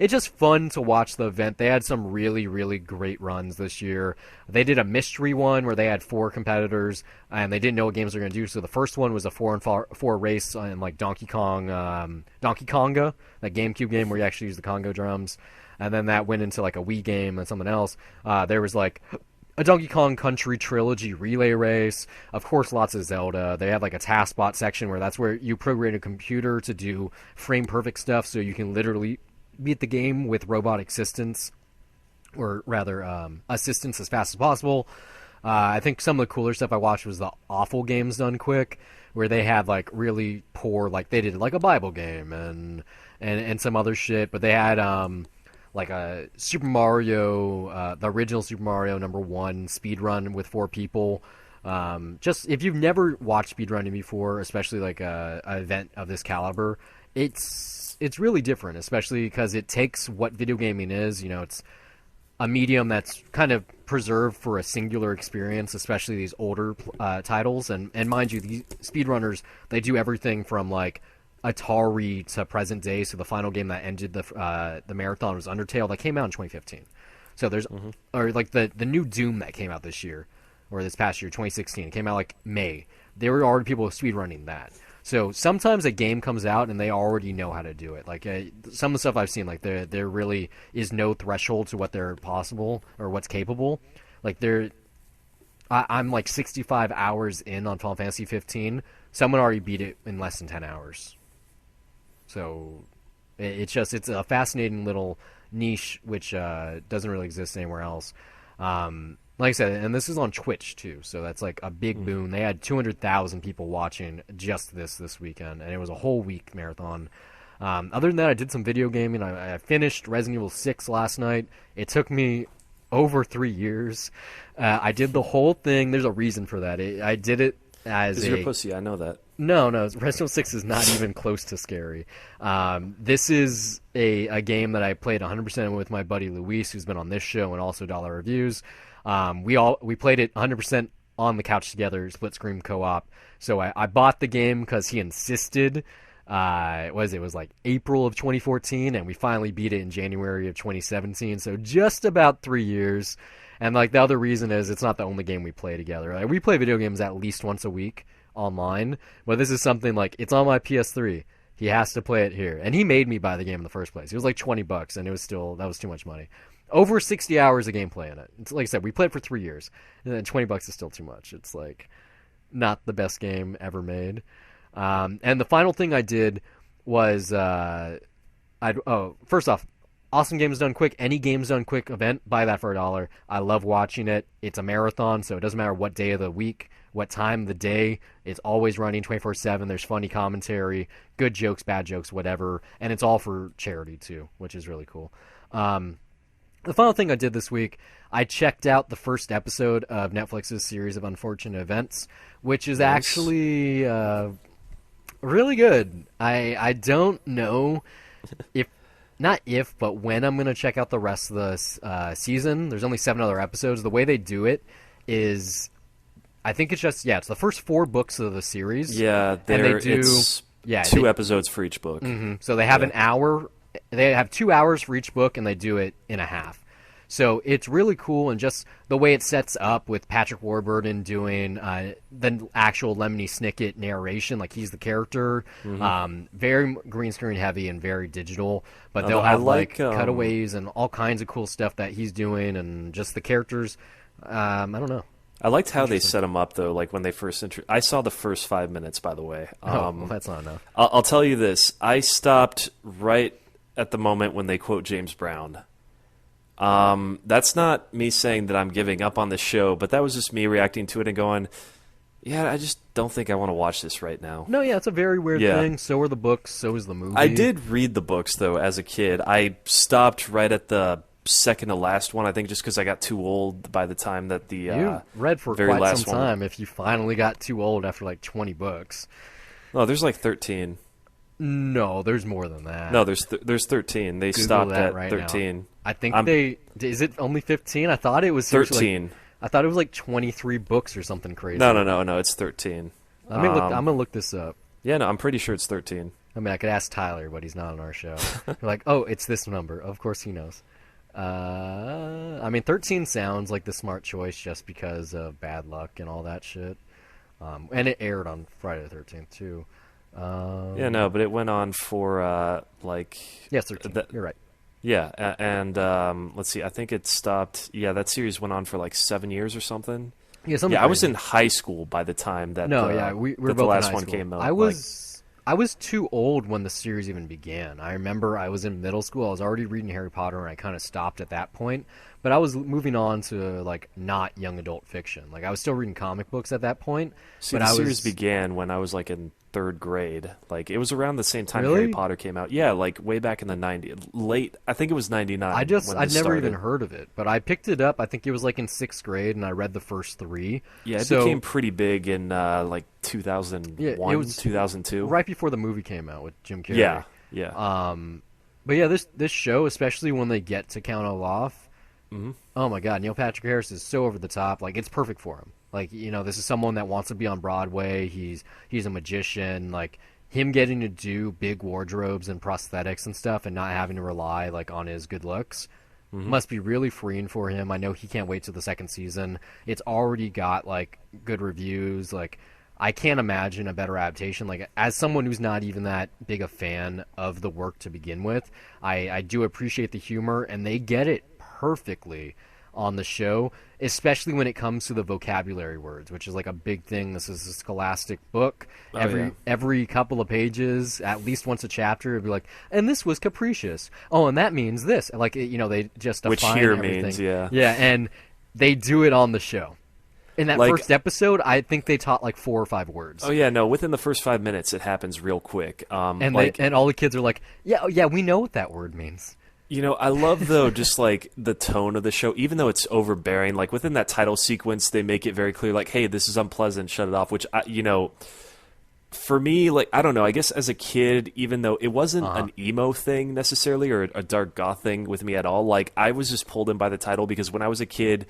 just fun to watch the event. They had some really, really great runs this year. They did a mystery one where they had 4 competitors, and they didn't know what games they were going to do. So the first one was a 4-on-4 race in Donkey Konga, that GameCube game where you actually use the Congo drums. And then that went into a Wii game and something else. There was a Donkey Kong Country Trilogy relay race. Of course, lots of Zelda. They had a TaskBot section where that's where you program a computer to do frame-perfect stuff, so you can literally beat the game with robotic assistance, or rather assistance as fast as possible. I think some of the cooler stuff I watched was the Awful Games Done Quick, where they had really poor, they did a Bible game and some other shit, but they had a Super Mario, the original Super Mario #1 speedrun with 4 people. Just if you've never watched speedrunning before, especially a event of this caliber, it's really different, especially because it takes what video gaming is. It's a medium that's kind of preserved for a singular experience, especially these older titles. And mind you, these speedrunners, they do everything from Atari to present day. So the final game that ended the marathon was Undertale, that came out in 2015. So there's or the new Doom that came out this year, or this past year, 2016, it came out May. There were already people speedrunning that. So sometimes a game comes out and they already know how to do it. Some of the stuff I've seen, there really is no threshold to what they're possible or what's capable. I'm 65 hours in on Final Fantasy 15. Someone already beat it in less than 10 hours. So it's a fascinating little niche which doesn't really exist anywhere else. Like I said, and this is on Twitch too, so that's a big boon. They had 200,000 people watching just this weekend, and it was a whole week marathon. Other than that, I did some video gaming. I finished Resident Evil 6 last night. It took me over 3 years. I did the whole thing. There's a reason for that. I did it as you're a pussy. I know that. No, Resident Evil 6 is not even close to scary. This is a game that I played 100% with my buddy Luis, who's been on this show and also Dollar Reviews. We played it 100% on the couch together, split screen co-op. So I bought the game because he insisted. It was like April of 2014, and we finally beat it in January of 2017. So just about 3 years. And like the other reason is it's not the only game we play together. Like, we play video games at least once a week online, but this is something like it's on my PS3. He has to play it here, and he made me buy the game in the first place. It was like $20, and that was too much money. Over 60 hours of gameplay in it. It's like I said, we played for 3 years, and then $20 is still too much. It's like not the best game ever made. And the final thing I did was first off, awesome Games Done Quick. Any Games Done Quick event, buy that for $1. I love watching it. It's a marathon, so it doesn't matter what day of the week, what time of the day. It's always running 24/7. There's funny commentary, good jokes, bad jokes, whatever. And it's all for charity, too, which is really cool. The final thing I did this week, I checked out the first episode of Netflix's series of unfortunate events, which is actually really good. I don't know but when I'm going to check out the rest of the season. There's only 7 other episodes. The way they do it is, I think it's it's the first 4 books of the series. Yeah, it's 2 episodes for each book. Mm-hmm. So they have an hour. They have 2 hours for each book, and they do it in a half. So it's really cool, and just the way it sets up with Patrick Warburton doing the actual Lemony Snicket narration, like he's the character, very green screen heavy and very digital, but they'll have cutaways and all kinds of cool stuff that he's doing, and just the characters. I don't know. I liked how they set him up, though. Like when they first I saw the first 5 minutes, by the way. Well, that's not enough. I'll tell you this: I stopped right at the moment when they quote James Brown. That's not me saying that I'm giving up on the show, but that was just me reacting to it and going, yeah, I just don't think I want to watch this right now. No, yeah, it's a very weird thing. So are the books, so is the movie. I did read the books, though, as a kid. I stopped right at the second to last one, I think, just because I got too old by the time that the you read for very quite last some time if you finally got too old after like 20 books. No, there's like 13. No, there's more than that. No, there's 13. They Google stopped that at right 13. Now. I think is it only 15? I thought it was 13. I thought it was like 23 books or something crazy. No, it's 13. I'm gonna look this up. Yeah, no, I'm pretty sure it's 13. I mean, I could ask Tyler, but he's not on our show. You're like, oh, it's this number. Of course he knows. I mean, 13 sounds like the smart choice just because of bad luck and all that shit. And it aired on Friday the 13th, too. But it went on for, Yes, 13. You're right. Yeah, and let's see, I think it stopped... Yeah, that series went on for like 7 years or something. Yeah, something crazy. I was in high school by the time that we were both the last in high one school. came out. I was too old when the series even began. I remember I was in middle school. I was already reading Harry Potter, and I kind of stopped at that point. But I was moving on to, like, not young adult fiction. Like, I was still reading comic books at that point. See, the series began when I was, like, in 3rd grade. Like, it was around the same time Really? Harry Potter came out. Yeah, like, way back in the 90s. Late, I think it was 99. I'd never even heard of it. But I picked it up, I think it was, like, in 6th grade, and I read the first 3. Yeah, it became pretty big in, 2001, 2002. Right before the movie came out with Jim Carrey. Yeah. But yeah, this show, especially when they get to Count Olaf, oh my god, Neil Patrick Harris is so over the top. Like, it's perfect for him. Like, you know, this is someone that wants to be on Broadway. He's a magician. Like, him getting to do big wardrobes and prosthetics and stuff and not having to rely, like, on his good looks must be really freeing for him. I know he can't wait till the 2nd season. It's already got, like, good reviews. Like, I can't imagine a better adaptation. Like, as someone who's not even that big a fan of the work to begin with, I do appreciate the humor, and they get it perfectly on the show, especially when it comes to the vocabulary words, which is like a big thing. This is a scholastic book. Every couple of pages, at least once a chapter, it'd be like, and this was capricious. Oh, and that means this. Like, you know, they just define which here everything. Means, yeah. Yeah, and they do it on the show. In that first episode, I think they taught like 4 or 5 words. Oh yeah, no. Within the first 5 minutes, it happens real quick. And all the kids are like, "Yeah, we know what that word means." You know, I love, though, just, like, the tone of the show, even though it's overbearing. Like, within that title sequence, they make it very clear, like, hey, this is unpleasant, shut it off, which, for me, like, I don't know, I guess as a kid, even though it wasn't an emo thing necessarily or a dark goth thing with me at all, like, I was just pulled in by the title because when I was a kid,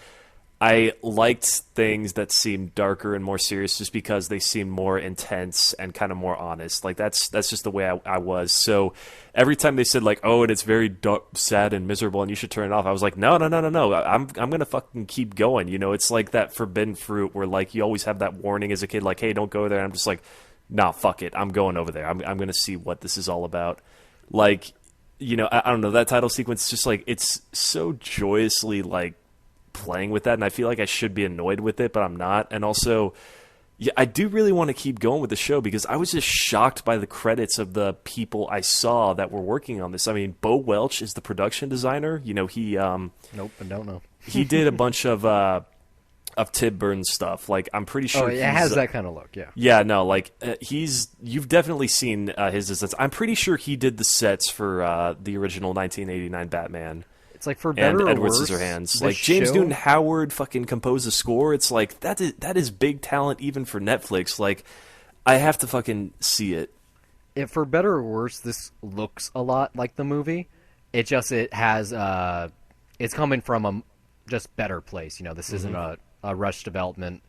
I liked things that seemed darker and more serious just because they seemed more intense and kind of more honest. Like, that's just the way I was. So every time they said, like, oh, and it's very dark, sad and miserable and you should turn it off, I was like, no. I'm going to fucking keep going. You know, it's like that forbidden fruit where, like, you always have that warning as a kid, like, hey, don't go there. And I'm just like, nah, fuck it. I'm going over there. I'm going to see what this is all about. Like, you know, I don't know. That title sequence is just like, it's so joyously, like, playing with that, and I feel like I should be annoyed with it, but I'm not. And also, yeah, I do really want to keep going with the show because I was just shocked by the credits of the people I saw that were working on this. I mean, Bo Welch is the production designer. You know, he nope, I don't know. He did a bunch of Tim Burton stuff. Like, I'm pretty sure it has that kind of look. Yeah. Yeah, no, like you've definitely seen his designs. I'm pretty sure he did the sets for the original 1989 Batman. It's like, for better and or Edward worse, Scissorhands. Like, James Newton Howard fucking composed the score. It's like, that is big talent even for Netflix. Like, I have to fucking see it. If for better or worse, this looks a lot like the movie. It has it's coming from a just better place. You know, this isn't a rush development.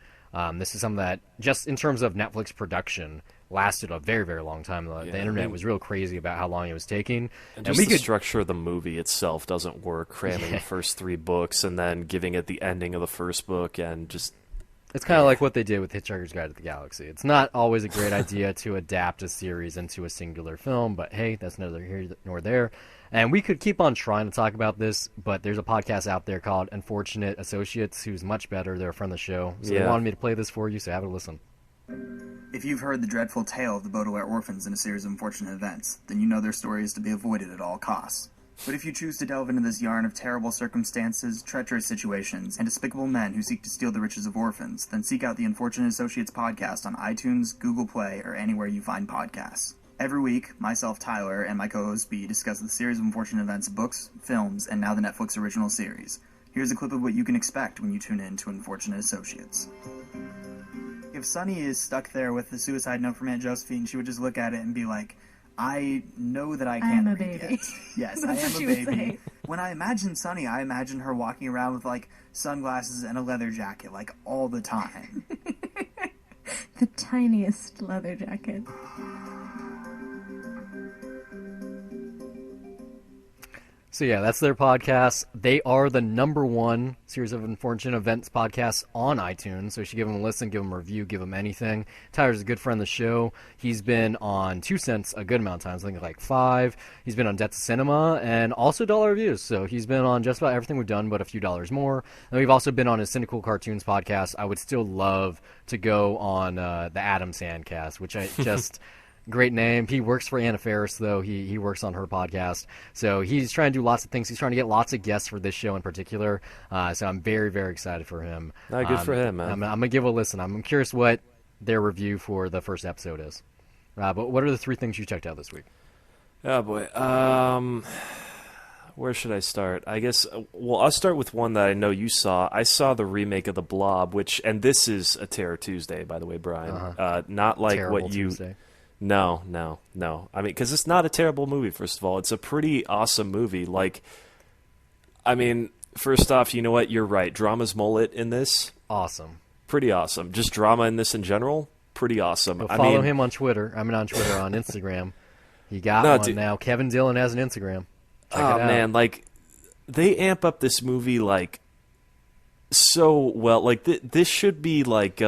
This is something that, just in terms of Netflix production, lasted a very, very long time. The internet was real crazy about how long it was taking. And just the structure of the movie itself doesn't work, cramming the first 3 books and then giving it the ending of the first book, and just... It's kind of like what they did with Hitchhiker's Guide to the Galaxy. It's not always a great idea to adapt a series into a singular film, but hey, that's neither here nor there. And we could keep on trying to talk about this, but there's a podcast out there called Unfortunate Associates who's much better. They're a friend of the show. So they wanted me to play this for you, so have a listen. If you've heard the dreadful tale of the Baudelaire orphans in a series of unfortunate events, then you know their story is to be avoided at all costs. But if you choose to delve into this yarn of terrible circumstances, treacherous situations, and despicable men who seek to steal the riches of orphans, then seek out the Unfortunate Associates podcast on iTunes, Google Play, or anywhere you find podcasts. Every week, myself, Tyler, and my co-host B discuss the series of unfortunate events, books, films, and now the Netflix original series. Here's a clip of what you can expect when you tune in to Unfortunate Associates. If Sunny is stuck there with the suicide note from Aunt Josephine, she would just look at it and be like, I know that I can't read yet. Yes, I am a baby. When I imagine Sunny, I imagine her walking around with, like, sunglasses and a leather jacket, like, all the time. The tiniest leather jacket. So yeah, that's their podcast. They are the #1 series of unfortunate events podcasts on iTunes. So you should give them a listen, give them a review, give them anything. Tyler's a good friend of the show. He's been on 2 Cents a good amount of times, I think like 5. He's been on Debt to Cinema and also Dollar Reviews. So he's been on just about everything we've done, but a few dollars more. And we've also been on his Cynical Cartoons podcast. I would still love to go on the Adam Sandcast, which I just... Great name. He works for Anna Faris, though. He works on her podcast. So he's trying to do lots of things. He's trying to get lots of guests for this show in particular. So I'm very, very excited for him. Good for him, man. I'm going to give a listen. I'm curious what their review for the first episode is. But what are the 3 things you checked out this week? Oh, boy. Where should I start? I guess, well, I'll start with one that I know you saw. I saw the remake of The Blob, and this is a Terror Tuesday, by the way, Brian. Not like Terrible what you... Tuesday. No. I mean, because it's not a terrible movie, first of all. It's a pretty awesome movie. Like, I mean, first off, you know what? You're right. Drama's mullet in this. Awesome. Pretty awesome. Just drama in this in general, pretty awesome. Follow him on Twitter. I mean, on Twitter, on Instagram. He got one now. Kevin Dillon has an Instagram. Check it out. Man, like, they amp up this movie, like, so well. Like, this should be, like,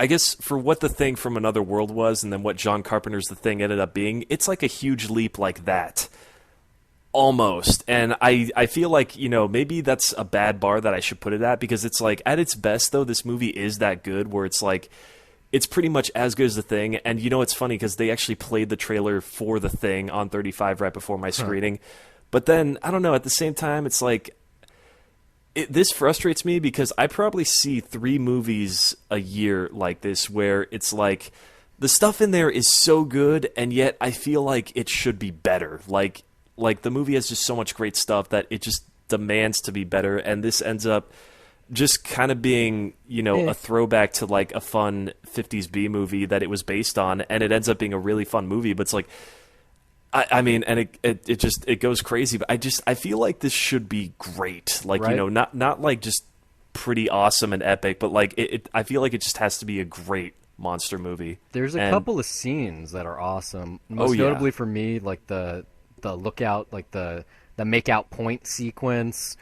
I guess for what The Thing from Another World was and then what John Carpenter's The Thing ended up being, it's like a huge leap like that. Almost. And I feel like, you know, maybe that's a bad bar that I should put it at, because it's like, at its best, though, this movie is that good, where it's like, it's pretty much as good as The Thing. And, you know, it's funny because they actually played the trailer for The Thing on 35 right before my screening. But then, I don't know, at the same time, it's like, this frustrates me because I probably see 3 movies a year like this where it's like the stuff in there is so good and yet I feel like it should be better. Like like the movie has just so much great stuff that it just demands to be better, and this ends up just kind of being, you know, a throwback to like a fun 50s B movie that it was based on, and it ends up being a really fun movie. But it's like, I mean, and it goes crazy. But I feel like this should be great. Like, right? You know, not like just pretty awesome and epic, but like I feel like it just has to be a great monster movie. There's a couple of scenes that are awesome. Most notably for me, like the lookout, like the make out point sequence.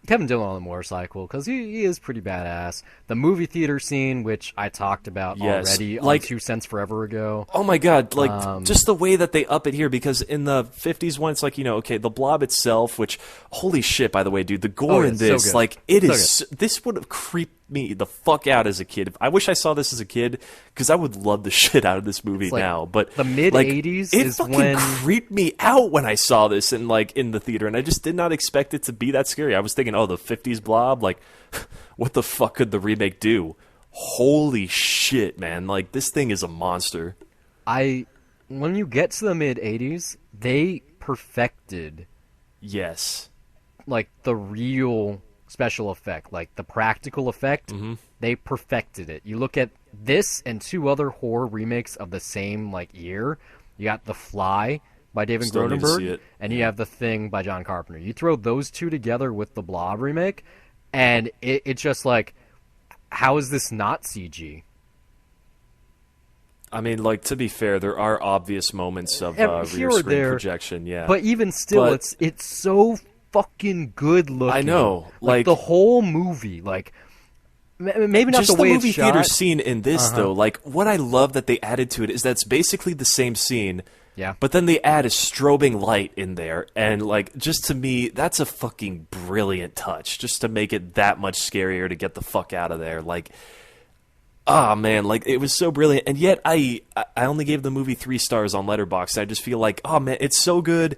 Kevin Dillon on the motorcycle, because he is pretty badass. The movie theater scene, which I talked about already, like 2 Cents Forever ago. Oh my god, like just the way that they up it here, because in the 50s one, it's like, you know, okay, the Blob itself, which, holy shit, by the way, dude, the gore in this, so like, this would have creeped me the fuck out as a kid. I wish I saw this as a kid, because I would love the shit out of this movie now. But the mid-80s it fucking creeped me out when I saw this in the theater, and I just did not expect it to be that scary. I was thinking, oh, the 50s Blob, like, what the fuck could the remake do? Holy shit, man. Like, this thing is a monster. When you get to the mid-80s, they perfected like the real special effect, like the practical effect. They perfected it. You look at this and 2 other horror remakes of the same like year. You got The Fly by David Cronenberg, and you have The Thing by John Carpenter. You throw those 2 together with the Blob remake, and it's just like, how is this not CG? I mean, like, to be fair, there are obvious moments of rear screen projection, but even still, it's so fucking good looking. I know, like the whole movie, like maybe not just the way movie it's theater shot. scene in this though. Like, what I love that they added to it is that's basically the same scene. Yeah. But then they add a strobing light in there, and like, just to me, that's a fucking brilliant touch, just to make it that much scarier to get the fuck out of there. Like, oh man, like, it was so brilliant, and yet I only gave the movie 3 stars on Letterboxd. I just feel like, oh man, it's so good.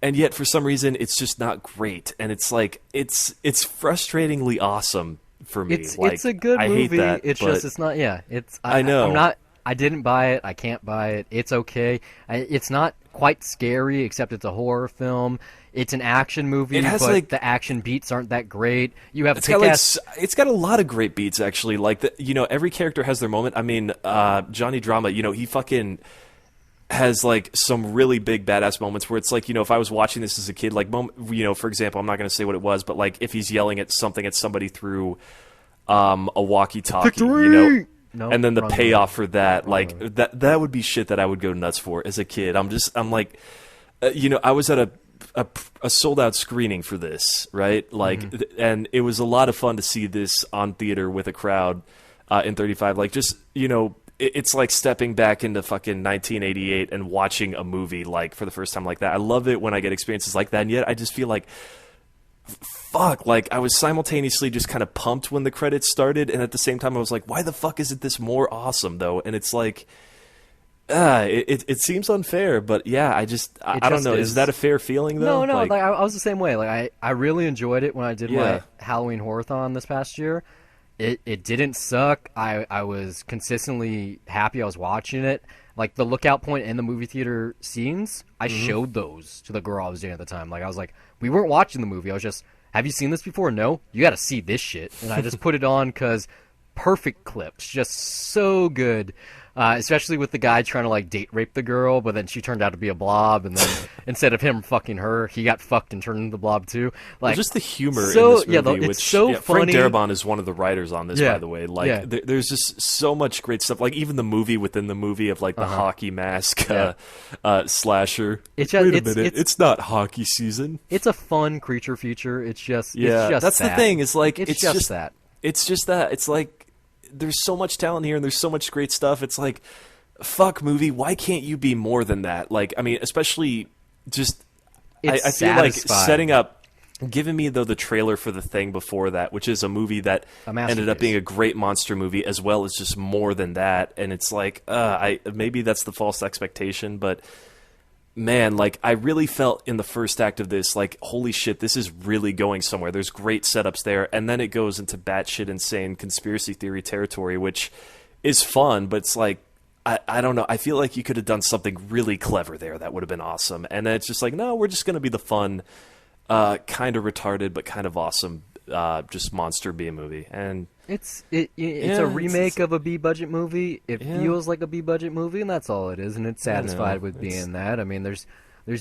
And yet, for some reason, it's just not great, and it's like it's frustratingly awesome for me. It's a good movie. I hate that, it's just it's not. Yeah, it's. I know. I didn't buy it. I can't buy it. It's okay. It's not quite scary, except it's a horror film. It's an action movie, it has, but like, the action beats aren't that great. You have it's got a lot of great beats, actually. Like, you know, every character has their moment. I mean, Johnny Drama, you know, he fucking has like some really big badass moments where it's like, you know, if I was watching this as a kid, like, you know, for example, I'm not going to say what it was, but like if he's yelling at somebody through a walkie-talkie, Victory! You know, No, and then the payoff for that, like that would be shit that I would go nuts for as a kid. I'm like, you know, I was at a sold out screening for this, right? Like, and it was a lot of fun to see this on theater with a crowd in 35. Like, just, you know, it's like stepping back into fucking 1988 and watching a movie like for the first time like that. I love it when I get experiences like that, and yet I just feel like, fuck, like I was simultaneously just kind of pumped when the credits started, and at the same time I was like, why the fuck isn't this more awesome though? And it's like, it seems unfair, but yeah, I don't know. Is that a fair feeling though? No, like I was the same way. Like I really enjoyed it when I did my Halloween Horror-thon this past year. It didn't suck. I was consistently happy I was watching it. Like, the lookout point in the movie theater scenes, I showed those to the girl I was dating at the time. Like, I was like, we weren't watching the movie. I was just, have you seen this before? No? You got to see this shit. And I just put it on because perfect clips. Just so good. Especially with the guy trying to, like, date rape the girl, but then she turned out to be a blob, and then instead of him fucking her, he got fucked and turned into the blob, too. Like, just the humor in this movie, it's so funny. Frank Darabont is one of the writers on this, by the way. Like, there's just so much great stuff. Like, even the movie within the movie of, like, the hockey mask slasher. Wait a minute, it's not hockey season. It's a fun creature feature. It's just, that's that. the thing. It's like, it's just that. It's just that. It's like, there's so much talent here and there's so much great stuff. It's like, fuck, movie, why can't you be more than that? Like, I mean, especially just, I feel like setting up, giving me though the trailer for The Thing before that, which is a movie that ended up being a great monster movie as well as just more than that. And it's like, maybe that's the false expectation, but man, like, I really felt in the first act of this, like, holy shit, this is really going somewhere. There's great setups there, and then it goes into batshit insane conspiracy theory territory, which is fun, but it's like, I don't know. I feel like you could have done something really clever there that would have been awesome. And then it's just like, no, we're just going to be the fun, kind of retarded but kind of awesome, just monster B movie. And it's a remake of a B budget movie. It feels like a B budget movie, and that's all it is. And it's satisfied with being that. I mean, there's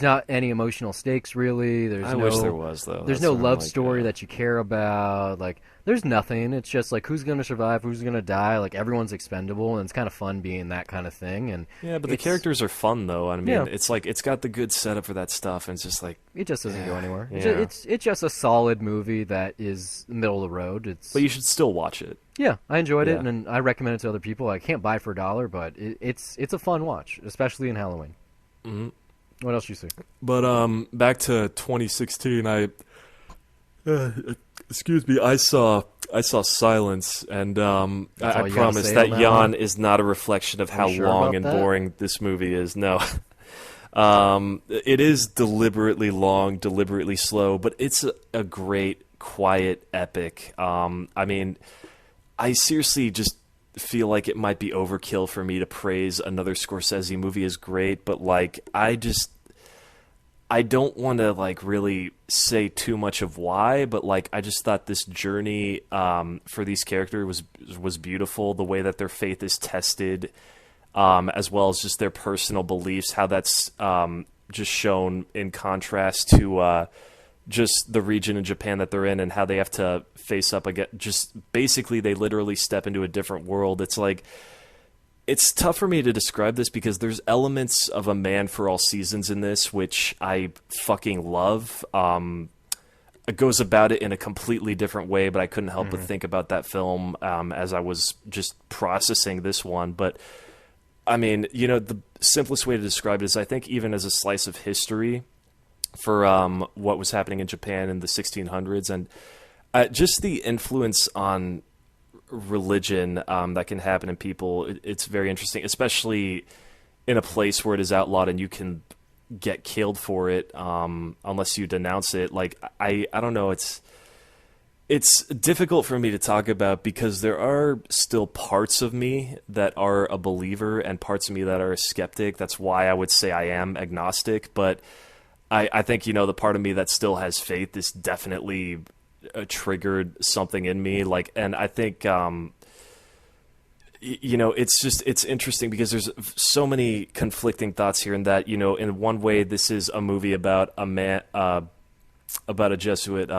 not any emotional stakes really. I wish there was though. There's no love story that you care about. Like, there's nothing. It's just like who's gonna survive, who's gonna die. Like, everyone's expendable, and it's kind of fun being that kind of thing. And yeah, but the characters are fun though. I mean, it's like it's got the good setup for that stuff, and it's just like it just doesn't go anywhere. Yeah. It's just a solid movie that is middle of the road. But you should still watch it. Yeah, I enjoyed it, and I recommend it to other people. I can't buy it for $1, but it's a fun watch, especially in Halloween. Mm-hmm. What else you see? But back to 2016, excuse me, I saw Silence, and I promise that yawn is not a reflection of how long and boring this movie is. No. It is deliberately long, deliberately slow, but it's a great, quiet epic. I mean, I seriously just feel like it might be overkill for me to praise another Scorsese movie as great, but like I don't want to like really say too much of why, but like I just thought this journey for these characters was beautiful. The way that their faith is tested, as well as just their personal beliefs, how that's just shown in contrast to just the region in Japan that they're in, and how they have to face up again. Just basically, they literally step into a different world. It's like, it's tough for me to describe this because there's elements of A Man for All Seasons in this, which I fucking love. It goes about it in a completely different way, but I couldn't help but think about that film as I was just processing this one. But I mean, the simplest way to describe it is I think even as a slice of history for what was happening in Japan in the 1600s, and just the influence on religion that can happen in people. It's very interesting, especially in a place where it is outlawed and you can get killed for it unless you denounce it. Like, I don't know. It's difficult for me to talk about because there are still parts of me that are a believer and parts of me that are a skeptic. That's why I would say I am agnostic, but I think, the part of me that still has faith is definitely triggered something in me. Like, and I think, it's interesting because there's so many conflicting thoughts here in that, in one way, this is a movie about a man, about a Jesuit,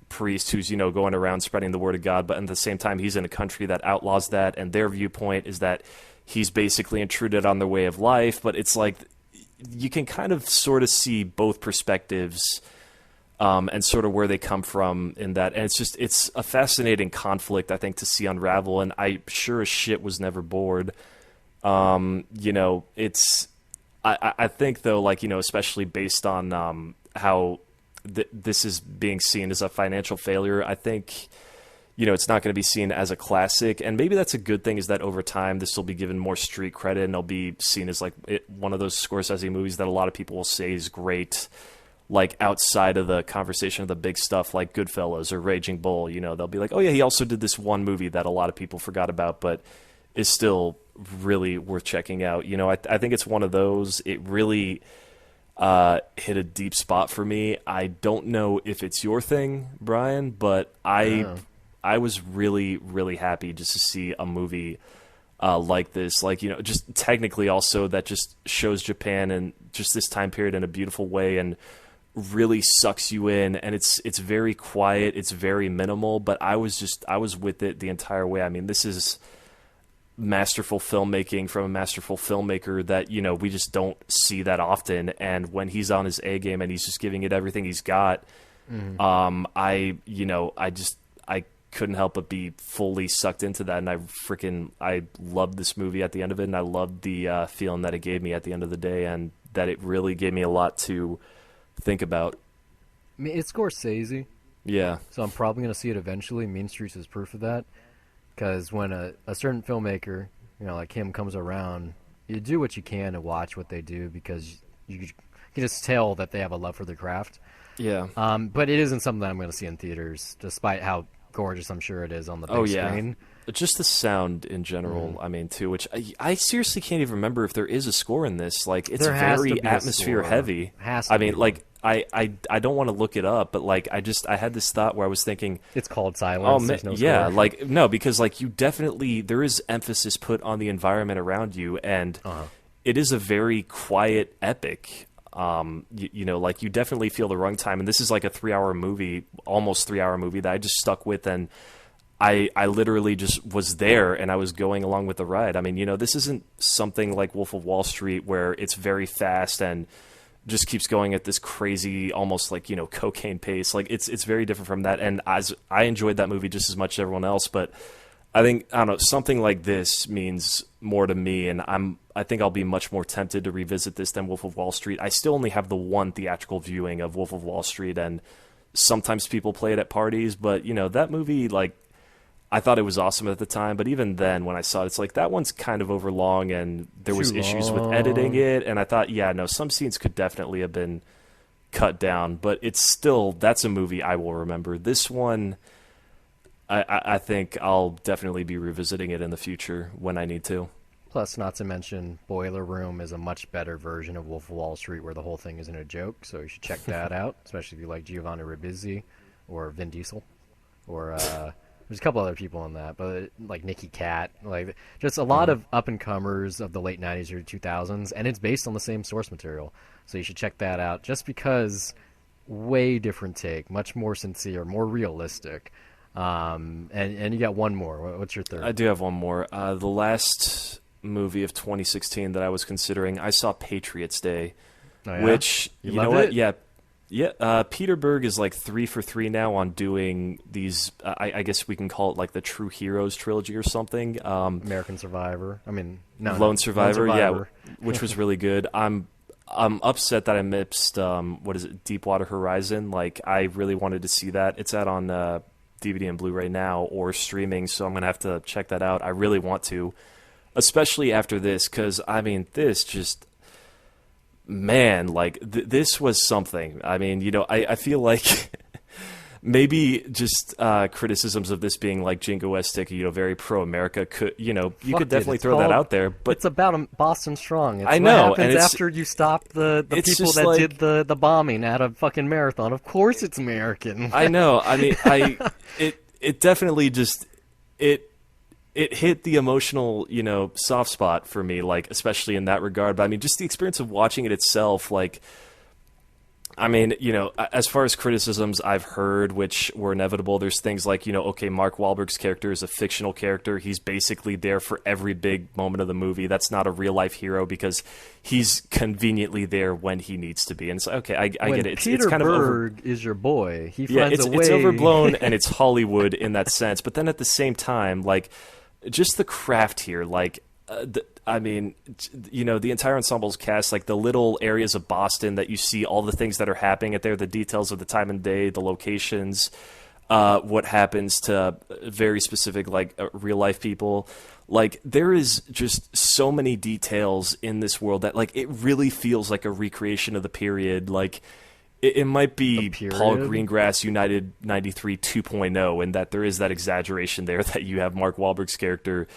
priest who's, going around spreading the word of God. But at the same time, he's in a country that outlaws that. And their viewpoint is that he's basically intruded on their way of life. But it's like, you can kind of sort of see both perspectives and sort of where they come from in that. And it's a fascinating conflict, I think, to see unravel. And I sure as shit was never bored. I think, though, like, especially based on how this is being seen as a financial failure, I think, it's not going to be seen as a classic. And maybe that's a good thing, is that over time this will be given more street credit and it'll be seen as like one of those Scorsese movies that a lot of people will say is great, like outside of the conversation of the big stuff like Goodfellas or Raging Bull. They'll be like, oh yeah, he also did this one movie that a lot of people forgot about but is still really worth checking out. I think it's one of those. It really hit a deep spot for me. I don't know if it's your thing, Brian, but I was really, really happy just to see a movie like this. Like, just technically also that just shows Japan and just this time period in a beautiful way and really sucks you in. And it's very quiet. It's very minimal, but I was with it the entire way. I mean, this is masterful filmmaking from a masterful filmmaker that, we just don't see that often. And when he's on his A game and he's just giving it everything he's got, I couldn't help but be fully sucked into that. And I loved this movie at the end of it. And I loved the feeling that it gave me at the end of the day, and that it really gave me a lot to think about. I mean, it's Scorsese. Yeah. So I'm probably going to see it eventually. Mean Streets is proof of that. Because when a certain filmmaker, like him comes around, you do what you can to watch what they do because you can just tell that they have a love for the craft. Yeah. But it isn't something that I'm going to see in theaters, despite how gorgeous I'm sure it is on the big screen. Just the sound in general, I mean, too, which I seriously can't even remember if there is a score in this. Like, it's very atmosphere heavy. I mean, like, I don't want to look it up, but, like, I had this thought where I was thinking... It's called Silence. There's no yeah, score. like, no, because, like, you definitely... There is emphasis put on the environment around you, and it is a very quiet epic. You know, like, you definitely feel the runtime, and this is, like, a 3-hour movie, almost 3-hour movie that I just stuck with, and... I literally just was there and I was going along with the ride. I mean, you know, this isn't something like Wolf of Wall Street where it's very fast and just keeps going at this crazy, almost like, you know, cocaine pace. Like, it's very different from that. And I enjoyed that movie just as much as everyone else. But I think, I don't know, something like this means more to me. And I think I'll be much more tempted to revisit this than Wolf of Wall Street. I still only have the one theatrical viewing of Wolf of Wall Street. And sometimes people play it at parties. But, you know, that movie, like, I thought it was awesome at the time, but even then, when I saw it, it's like, that one's kind of overlong, and there was issues with editing it, and I thought, yeah, no, some scenes could definitely have been cut down, but it's still, that's a movie I will remember. This one, I think I'll definitely be revisiting it in the future when I need to. Plus, not to mention, Boiler Room is a much better version of Wolf of Wall Street, where the whole thing isn't a joke, so you should check that out, especially if you like Giovanni Ribisi, or Vin Diesel, or... There's a couple other people in that, but like Nicky Cat, like just a lot of up-and-comers of the late 90s or 2000s, and it's based on the same source material. So you should check that out just because way different take, much more sincere, more realistic. And you got one more. What's your third? I do have one more. The last movie of 2016 that I was considering, I saw Patriots Day, which, you know what? Yeah, Peter Berg is like 3 for 3 now on doing these. I guess we can call it like the True Heroes trilogy or something. American Survivor. I mean, Lone Survivor. Yeah, which was really good. I'm upset that I missed what is it, Deepwater Horizon. Like, I really wanted to see that. It's out on DVD and Blu-ray now or streaming, so I'm gonna have to check that out. I really want to, especially after this, because I mean, this just. Man, like, this was something. I mean, you know, I feel like maybe just criticisms of this being, like, jingoistic, you know, very pro-America, could, you know, you could definitely throw that out there. But it's about Boston Strong. It's I know. What happens after you stop the people that like, did the bombing at a fucking marathon. Of course it's American. I know. I mean, it definitely just... It hit the emotional, you know, soft spot for me, like, especially in that regard. But I mean, just the experience of watching it itself, like, I mean, you know, as far as criticisms I've heard, which were inevitable, there's things like, you know, okay, Mark Wahlberg's character is a fictional character. He's basically there for every big moment of the movie. That's not a real life hero because he's conveniently there when he needs to be. And it's okay, I get it. Peter it's kind Berg is your boy. He finds a way. It's overblown and it's Hollywood in that sense. But then at the same time, like, just the craft here, like, I mean, you know, the entire ensemble's cast, like the little areas of Boston that you see, all the things that are happening at there, the details of the time and day, the locations, what happens to very specific, like, real life people. Like, there is just so many details in this world that, like, it really feels like a recreation of the period. Like, it might be Paul Greengrass United 93 2.0, and that there is that exaggeration there that you have Mark Wahlberg's character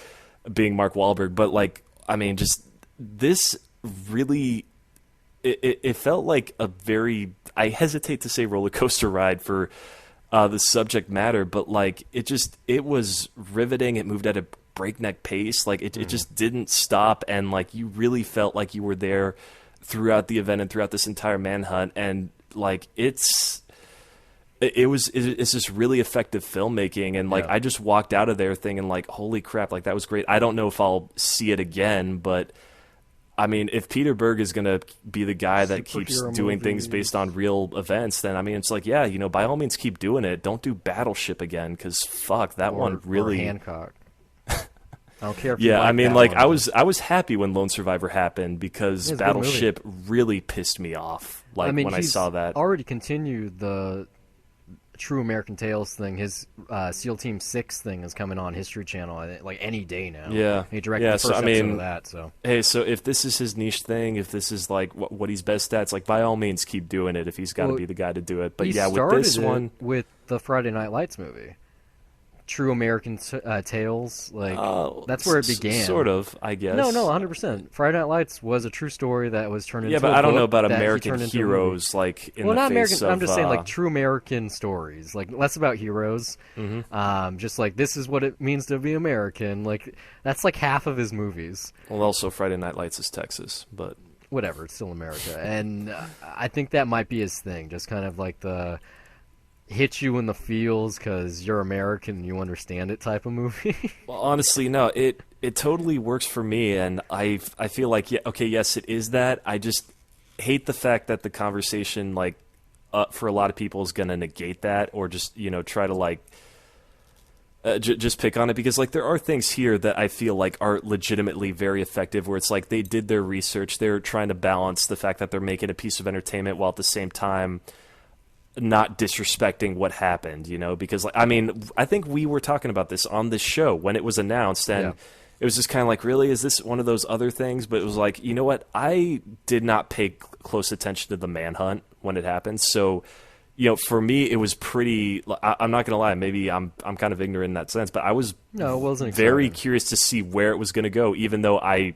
being Mark Wahlberg. But, like, I mean, just this really, it felt like a very, I hesitate to say roller coaster ride for the subject matter, but, like, it was riveting. It moved at a breakneck pace. Like, it just didn't stop, and, like, you really felt like you were there throughout the event and throughout this entire manhunt. And, like, it's just really effective filmmaking, and, like, I just walked out of there thinking, like, holy crap, like, that was great. I don't know if I'll see it again, but I mean, if Peter Berg is gonna be the guy that keeps doing things based on real events, then I mean, it's like, yeah, you know, by all means keep doing it. Don't do Battleship again, because fuck, that one really. Or Hancock. I don't care if yeah, I mean, like, I was happy when Lone Survivor happened because Battleship really pissed me off. Like, I mean, when I saw that, already continued the True American Tales thing. His SEAL Team 6 thing is coming on History Channel like any day now. Yeah, he directed the first episode of that. So hey, so if this is his niche thing, if this is like what he's best at, it's like, by all means keep doing it if he's got to be the guy to do it. But yeah, with this one, with the Friday Night Lights movie. True American Tales. Like that's where it began. Sort of, I guess. No, 100%. Friday Night Lights was a true story that was turned into. Yeah, but a I don't know book about that he American turned into a heroes, movie. like in Well, the not face American. of, I'm just saying, like true American stories, like less about heroes. Just like this is what it means to be American. Like that's like half of his movies. Well, also Friday Night Lights is Texas, but Whatever, it's still America, and I think that might be his thing. Just kind of like the hit you in the feels because you're American and you understand it type of movie. Well, honestly, no, it totally works for me, and I feel like, yeah, okay, yes, it is that. I just hate the fact that the conversation, like, for a lot of people is going to negate that, or just, try to, like, just pick on it, because, like, there are things here that I feel like are legitimately very effective, where it's like they did their research, they're trying to balance the fact that they're making a piece of entertainment while at the same time not disrespecting what happened, because, like, I mean, I think we were talking about this on this show when it was announced, and it was just kind of like, really, is this one of those other things? But it was like, you know what? I did not pay close attention to the manhunt when it happened, so for me, it was pretty. I'm not going to lie. Maybe I'm kind of ignorant in that sense, but I was very curious to see where it was going to go, even though I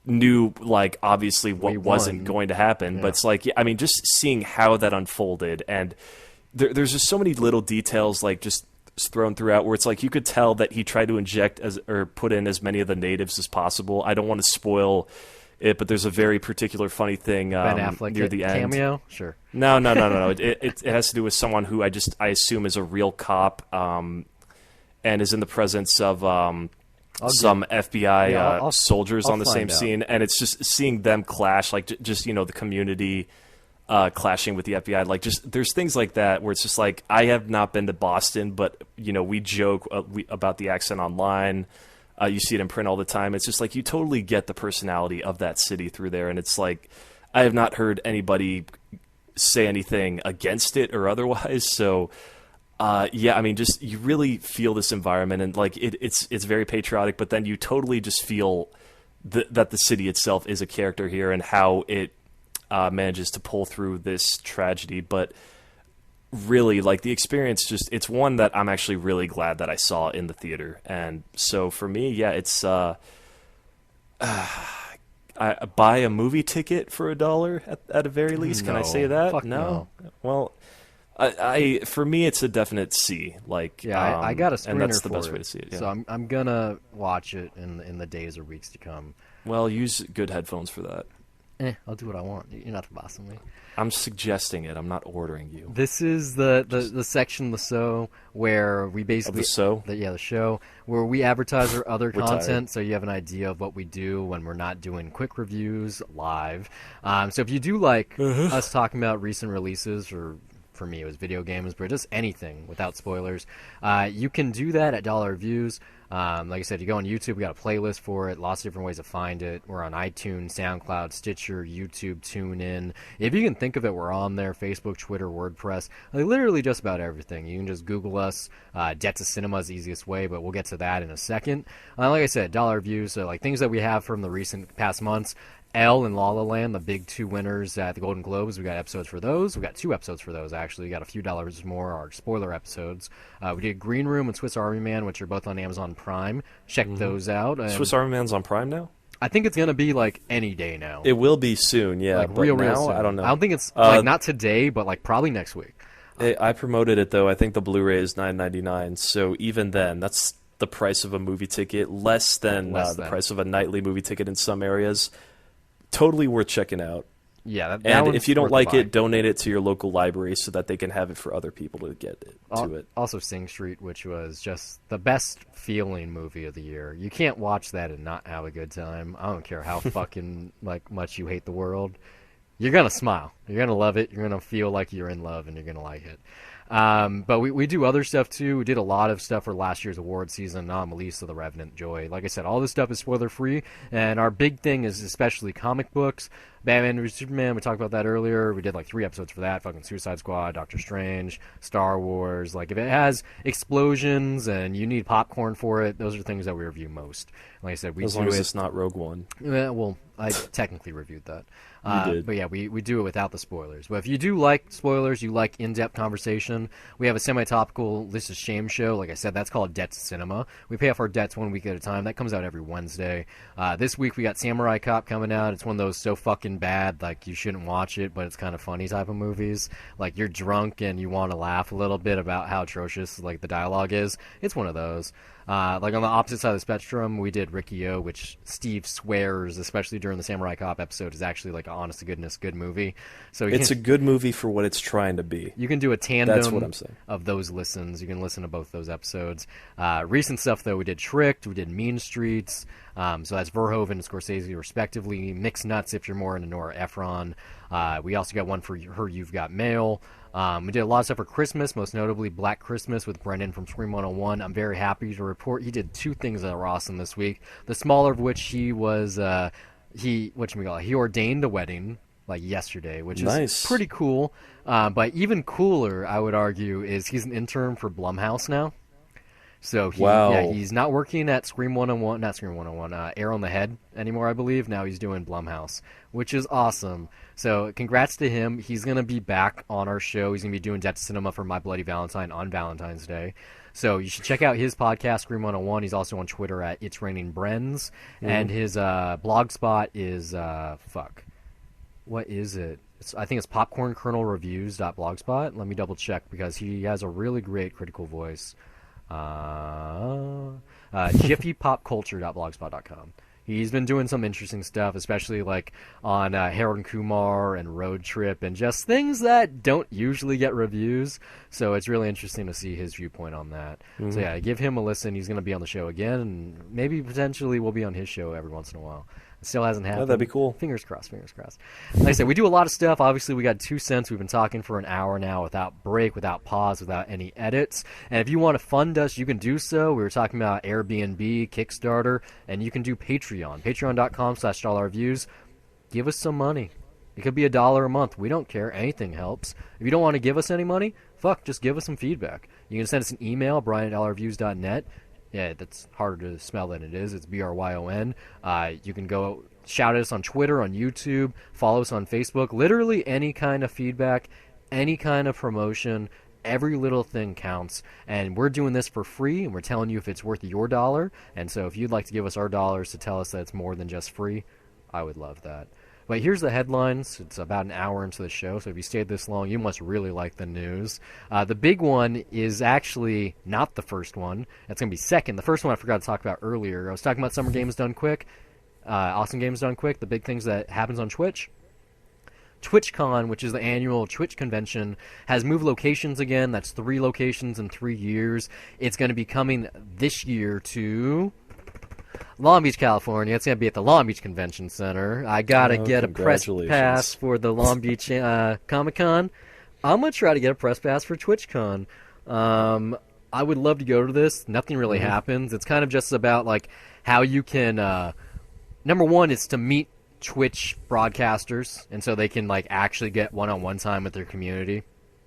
knew, like, obviously what wasn't going to happen. Yeah. But it's like, I mean, just seeing how that unfolded, and there's just so many little details, like, just thrown throughout, where it's like you could tell that he tried to inject or put in as many of the natives as possible. I don't want to spoil it, but there's a very particular funny thing Ben Affleck near the end. Cameo? Sure. No. It has to do with someone who I assume is a real cop, and is in the presence of some FBI soldiers on the same scene, and it's just seeing them clash, like just the community clashing with the FBI. Like, just there's things like that where it's just like, I have not been to Boston, but we joke about the accent online. You see it in print all the time. It's just like you totally get the personality of that city through there, and it's like I have not heard anybody say anything against it or otherwise. So, yeah, I mean, just you really feel this environment, and like it's very patriotic. But then you totally just feel that the city itself is a character here, and how it manages to pull through this tragedy. But really, like, the experience, it's one that I'm actually really glad that I saw in the theater. And so for me, yeah, it's I buy a movie ticket for $1 at a very least. Can I say that? Fuck no. Well, I for me, it's a definite C. Like, yeah, I got a screener, and that's the for best it, way to see it. Yeah. So I'm gonna watch it in the days or weeks to come. Well, use good headphones for that. I'll do what I want. You're not the boss of me. I'm suggesting it. I'm not ordering you. This is the section of the show where we basically the show where we advertise our other content, so you have an idea of what we do when we're not doing quick reviews live. So if you do like us talking about recent releases, or for me it was video games, but just anything without spoilers, you can do that at Dollar Reviews. Like I said, you go on YouTube, we got a playlist for it, lots of different ways to find it. We're on iTunes, SoundCloud, Stitcher, YouTube, TuneIn. If you can think of it, we're on there. Facebook, Twitter, WordPress, like literally just about everything. You can just Google us. Debt to Cinema is the easiest way, but we'll get to that in a second. Like I said, Dollar Reviews, so like things that we have from the recent past months. Elle and La La Land, the big two winners at the Golden Globes. We got episodes for those. We got 2 episodes for those, actually. We got a few dollars more, our spoiler episodes. We did Green Room and Swiss Army Man, which are both on Amazon Prime. Check those out. Swiss Army Man's on Prime now? I think it's going to be like any day now. It will be soon, yeah. Like but real now, soon. I don't know. I don't think it's like not today, but like probably next week. I promoted it, though. I think the Blu-ray is $9.99, so even then, that's the price of a movie ticket, less than the price of a nightly movie ticket in some areas. Totally worth checking out. Yeah, that and if you don't like it, donate it to your local library so that they can have it for other people to get to it. Also, Sing Street, which was just the best feeling movie of the year. You can't watch that and not have a good time. I don't care how fucking like much you hate the world. You're gonna smile. You're gonna love it. You're gonna feel like you're in love, and you're gonna like it. But we do other stuff too. We did a lot of stuff for last year's award season. Melissa, The Revenant, Joy. Like I said, all this stuff is spoiler free, and our big thing is especially comic books. Batman vs Superman, we talked about that earlier. We did like 3 episodes for that. Fucking Suicide Squad, Doctor Strange, Star Wars. Like, if it has explosions and you need popcorn for it, those are things that we review most. Like I said, we as do long as it. it's not Rogue One. Yeah, well, I technically reviewed that. You did. But yeah, we do it without the spoilers. But if you do like spoilers, you like in-depth conversation, we have a semi-topical This Is Shame show. Like I said, that's called Debts Cinema. We pay off our debts 1 week at a time. That comes out every Wednesday. This week we got Samurai Cop coming out. It's one of those so fucking bad, like you shouldn't watch it, but it's kind of funny type of movies. Like you're drunk and you want to laugh a little bit about how atrocious like the dialogue is. It's one of those. Like on the opposite side of the spectrum, we did Riki-Oh, which Steve swears, especially during the Samurai Cop episode, is actually like an honest to goodness good movie. So it's a good movie for what it's trying to be. You can do a tandem That's what I'm saying. of those listens. You can listen to both those episodes. Recent stuff, though, we did Tricked, we did Mean Streets. So that's Verhoeven and Scorsese, respectively. Mixed Nuts if you're more into Nora Ephron. We also got one for Her You've Got Mail. We did a lot of stuff for Christmas, most notably Black Christmas with Brendan from Scream 101. I'm very happy to report he did 2 things that were awesome this week. The smaller of which he ordained a wedding like yesterday, which is pretty cool. But even cooler, I would argue, is he's an intern for Blumhouse now. So he's not working at Scream 101, not Scream 101, Arrow in the Head anymore, I believe. Now he's doing Blumhouse, which is awesome. So congrats to him. He's going to be back on our show. He's going to be doing Debts Cinema for My Bloody Valentine on Valentine's Day. So you should check out his podcast, Scream 101. He's also on Twitter at It's Raining Brens. And his blog spot is, what is it? I think it's popcornkernelreviews.blogspot. Let me double check because he has a really great critical voice. jiffypopculture.blogspot.com. He's been doing some interesting stuff, especially like on Harold and Kumar and Road Trip and just things that don't usually get reviews. So it's really interesting to see his viewpoint on that. So yeah, give him a listen. He's going to be on the show again, and maybe potentially we'll be on his show every once in a while. It still hasn't happened. Oh, that'd be cool. Fingers crossed, fingers crossed. Like I said, we do a lot of stuff. Obviously, we got 2 cents. We've been talking for an hour now without break, without pause, without any edits. And if you want to fund us, you can do so. We were talking about Airbnb, Kickstarter, and you can do Patreon. Patreon.com/dollarviews. Give us some money. It could be $1 a month. We don't care. Anything helps. If you don't want to give us any money, just give us some feedback. You can send us an email, brian@dollarviews.net. Yeah, that's harder to spell than it is. It's BRYON. You can go shout at us on Twitter, on YouTube, follow us on Facebook. Literally any kind of feedback, any kind of promotion, every little thing counts. And we're doing this for free, and we're telling you if it's worth your dollar. And so if you'd like to give us our dollars to tell us that it's more than just free, I would love that. But here's the headlines. It's about an hour into the show, so if you stayed this long, you must really like the news. The big one is actually not the first one. It's going to be second. The first one I forgot to talk about earlier. I was talking about Summer Games Done Quick, Awesome Games Done Quick, the big things that happens on Twitch. TwitchCon, which is the annual Twitch convention, has moved locations again. That's 3 locations in 3 years. It's going to be coming this year to Long Beach, California. It's going to be at the Long Beach Convention Center. I got to get a press pass for the Long Beach Comic-Con. I'm going to try to get a press pass for TwitchCon. I would love to go to this. Nothing really happens. It's kind of just about like how you can number one is to meet Twitch broadcasters, and so they can like actually get one-on-one time with their community.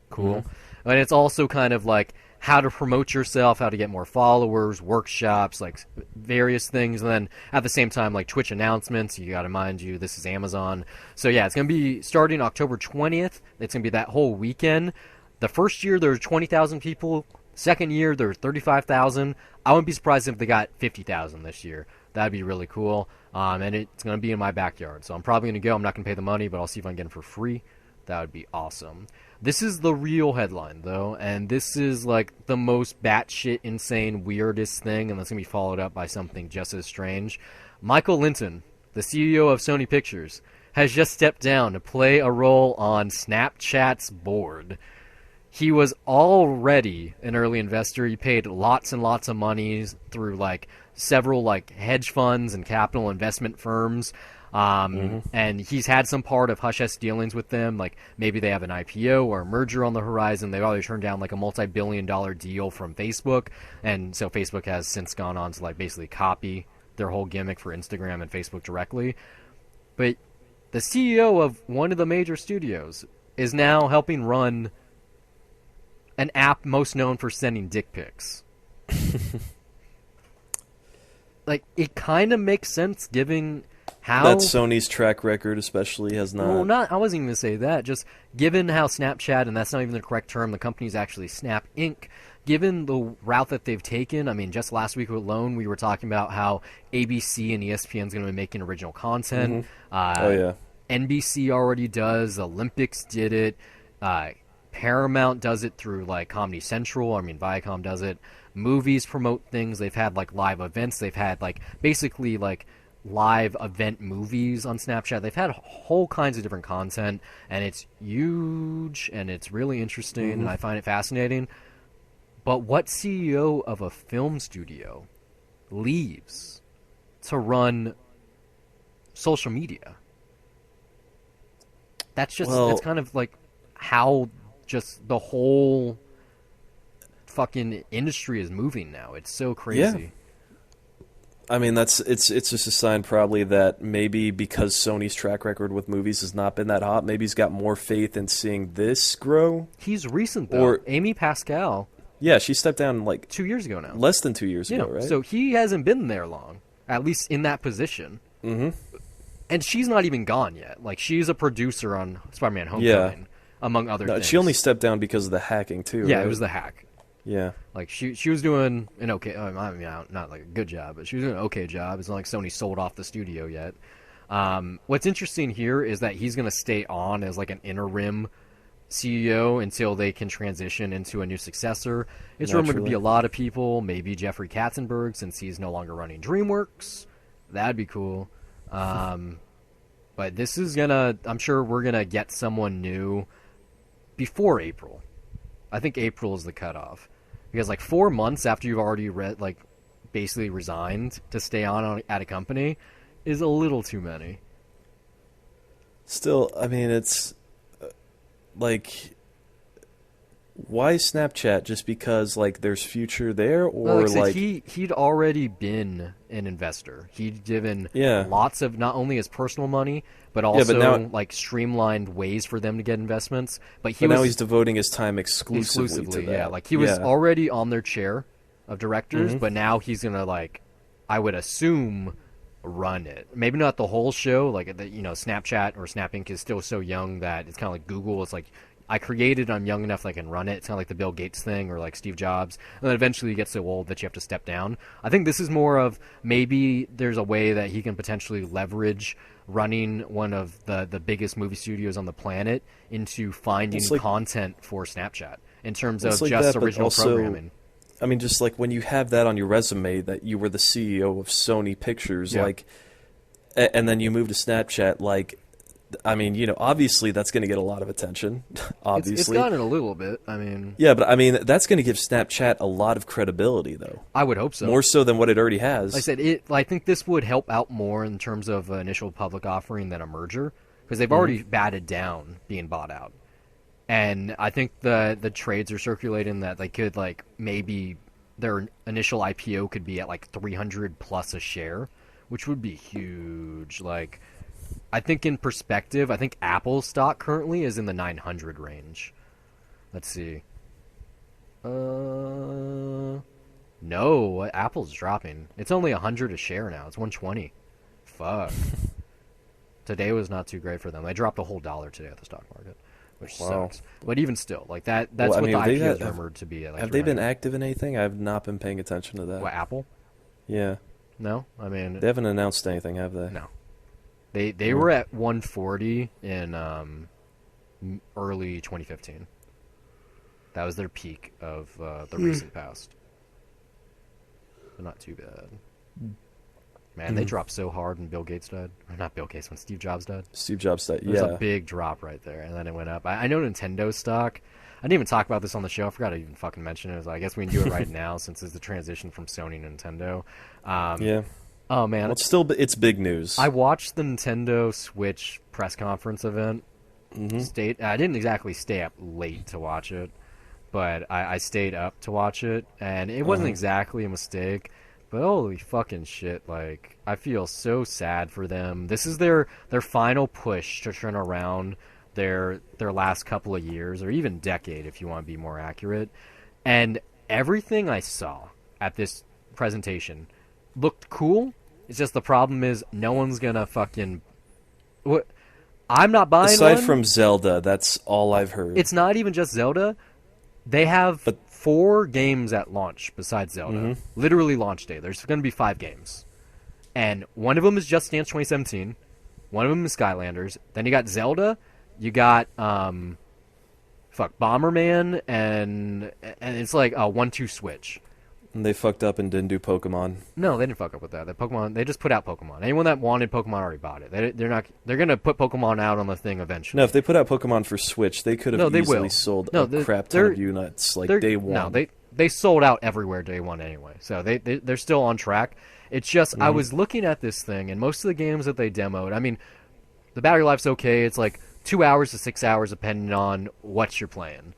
Cool. And it's also kind of like how to promote yourself, how to get more followers, workshops, like various things. And then at the same time, like Twitch announcements. You got to mind you, this is Amazon. So yeah, it's going to be starting October 20th. It's going to be that whole weekend. The first year, there were 20,000 people. Second year, there were 35,000. I wouldn't be surprised if they got 50,000 this year. That'd be really cool. And it's going to be in my backyard. So I'm probably going to go. I'm not going to pay the money, but I'll see if I can get it for free. That would be awesome. This is the real headline, though, and this is like the most batshit insane, weirdest thing, and that's going to be followed up by something just as strange. Michael Lynton, the CEO of Sony Pictures, has just stepped down to play a role on Snapchat's board. He was already an early investor. He paid lots and lots of money through like several like hedge funds and capital investment firms. And he's had some part of hush-hush dealings with them, like maybe they have an IPO or a merger on the horizon. They've already turned down like a multi-billion-dollar deal from Facebook, and so Facebook has since gone on to like basically copy their whole gimmick for Instagram and Facebook directly. But the CEO of one of the major studios is now helping run an app most known for sending dick pics. Like, it kind of makes sense given how... That Sony's track record especially has not... Well, I wasn't even going to say that. Just given how Snapchat, and that's not even the correct term, the company's actually Snap Inc., given the route that they've taken, I mean, just last week alone, we were talking about how ABC and ESPN's going to be making original content. NBC already does. Olympics did it. Paramount does it through, like, Comedy Central. I mean, Viacom does it. Movies promote things. They've had, like, live events. They've had, like, basically, like, live event movies on Snapchat. They've had whole kinds of different content, and it's huge, and it's really interesting, and I find it fascinating. But what CEO of a film studio leaves to run social media? That's just, it's kind of like how just the whole fucking industry is moving now. It's so crazy. Yeah. I mean, it's just a sign probably that maybe because Sony's track record with movies has not been that hot, maybe he's got more faith in seeing this grow. He's recent, though. Amy Pascal. Yeah, she stepped down like 2 years ago now. Less than 2 years ago, right? So he hasn't been there long, at least in that position. Mm-hmm. And she's not even gone yet. Like, she's a producer on Spider-Man Homecoming, among other things. She only stepped down because of the hacking, too, Yeah, right? it was the hack. Yeah. Like, she was doing an okay... I mean, not like a good job, but she was doing an okay job. It's not like Sony sold off the studio yet. What's interesting here is that he's going to stay on as, like, an interim CEO until they can transition into a new successor. It's rumored to be a lot of people, maybe Jeffrey Katzenberg, since he's no longer running DreamWorks. That'd be cool. But this is gonna... I'm sure we're gonna get someone new before April. I think April is the cutoff. Because, like, 4 months after you've already basically resigned to stay on at a company is a little too many. Still, I mean, it's... like, why Snapchat? Just because, like, there's future there, or like he'd already been an investor. He'd given lots of not only his personal money, but also like streamlined ways for them to get investments. But now he's devoting his time exclusively to that. Yeah, like he was already on their chair of directors, but now he's gonna, like, I would assume, run it. Maybe not the whole show. Like, Snapchat or Snap Inc. is still so young that it's kind of like Google. It's like, I created, I'm young enough that I can run it. It's kind of like the Bill Gates thing or like Steve Jobs. And then eventually you get so old that you have to step down. I think this is more of maybe there's a way that he can potentially leverage running one of the biggest movie studios on the planet into finding content for Snapchat in terms of just original programming. I mean, just like when you have that on your resume that you were the CEO of Sony Pictures, like, and then you move to Snapchat, like, I mean, obviously that's going to get a lot of attention. Obviously, it's gotten a little bit. I mean, yeah, but I mean that's going to give Snapchat a lot of credibility, though. I would hope so, more so than what it already has. Like I said, I think this would help out more in terms of initial public offering than a merger, because they've already batted down being bought out. And I think the trades are circulating that they could, like, maybe their initial IPO could be at like 300 plus a share, which would be huge. Like, I think in perspective, I think Apple stock currently is in the 900 range. Let's see. No, Apple's dropping. It's only 100 a share now. It's 120. Fuck. Today was not too great for them. They dropped a whole $1 today at the stock market, which sucks. But even still, like that's what the IPO is rumored to be. Like, have they been active in anything? I've not been paying attention to that. What, Apple? Yeah. No, I mean, they haven't announced anything, have they? No. They were at 140 in early 2015. That was their peak of the recent past. But not too bad. Man, they dropped so hard when Bill Gates died. Or not Bill Gates, when Steve Jobs died. Steve Jobs died, There's a big drop right there, and then it went up. I know Nintendo stock. I didn't even talk about this on the show. I forgot to even fucking mention it. I guess we can do it right now since it's the transition from Sony to Nintendo. Yeah. Oh, man. Well, it's big news. I watched the Nintendo Switch press conference event. I didn't exactly stay up late to watch it, but I stayed up to watch it, and it wasn't exactly a mistake. But holy fucking shit, like, I feel so sad for them. This is their final push to turn around their last couple of years, or even decade, if you want to be more accurate. And everything I saw at this presentation looked cool. It's just the problem is no one's gonna fucking... What? I'm not buying Aside one. from Zelda, that's all I've heard. It's not even just Zelda. They have 4 games at launch besides Zelda. Literally launch day. There's going to be 5 games. And one of them is Just Dance 2017. One of them is Skylanders. Then you got Zelda. You got, Bomberman. And it's like a 1-2 switch. And they fucked up and didn't do Pokemon. No, they didn't fuck up with that. They just put out Pokemon. Anyone that wanted Pokemon already bought it. They're going to put Pokemon out on the thing eventually. No, if they put out Pokemon for Switch, they could have easily sold a crap ton of units day one. No, they sold out everywhere day one anyway. So they're still on track. It's just, I was looking at this thing, and most of the games that they demoed, I mean, the battery life's okay. It's like 2 hours to 6 hours depending on what you're playing.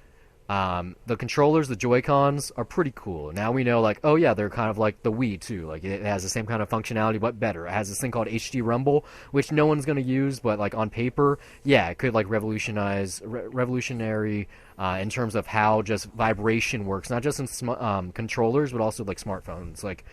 The controllers, the Joy-Cons, are pretty cool. Now we know, like, oh yeah, they're kind of like the Wii too. Like, it has the same kind of functionality, but better. It has this thing called HD Rumble, which no one's going to use, but like on paper, yeah, it could like revolutionary in terms of how just vibration works, not just in controllers, but also like smartphones. Like,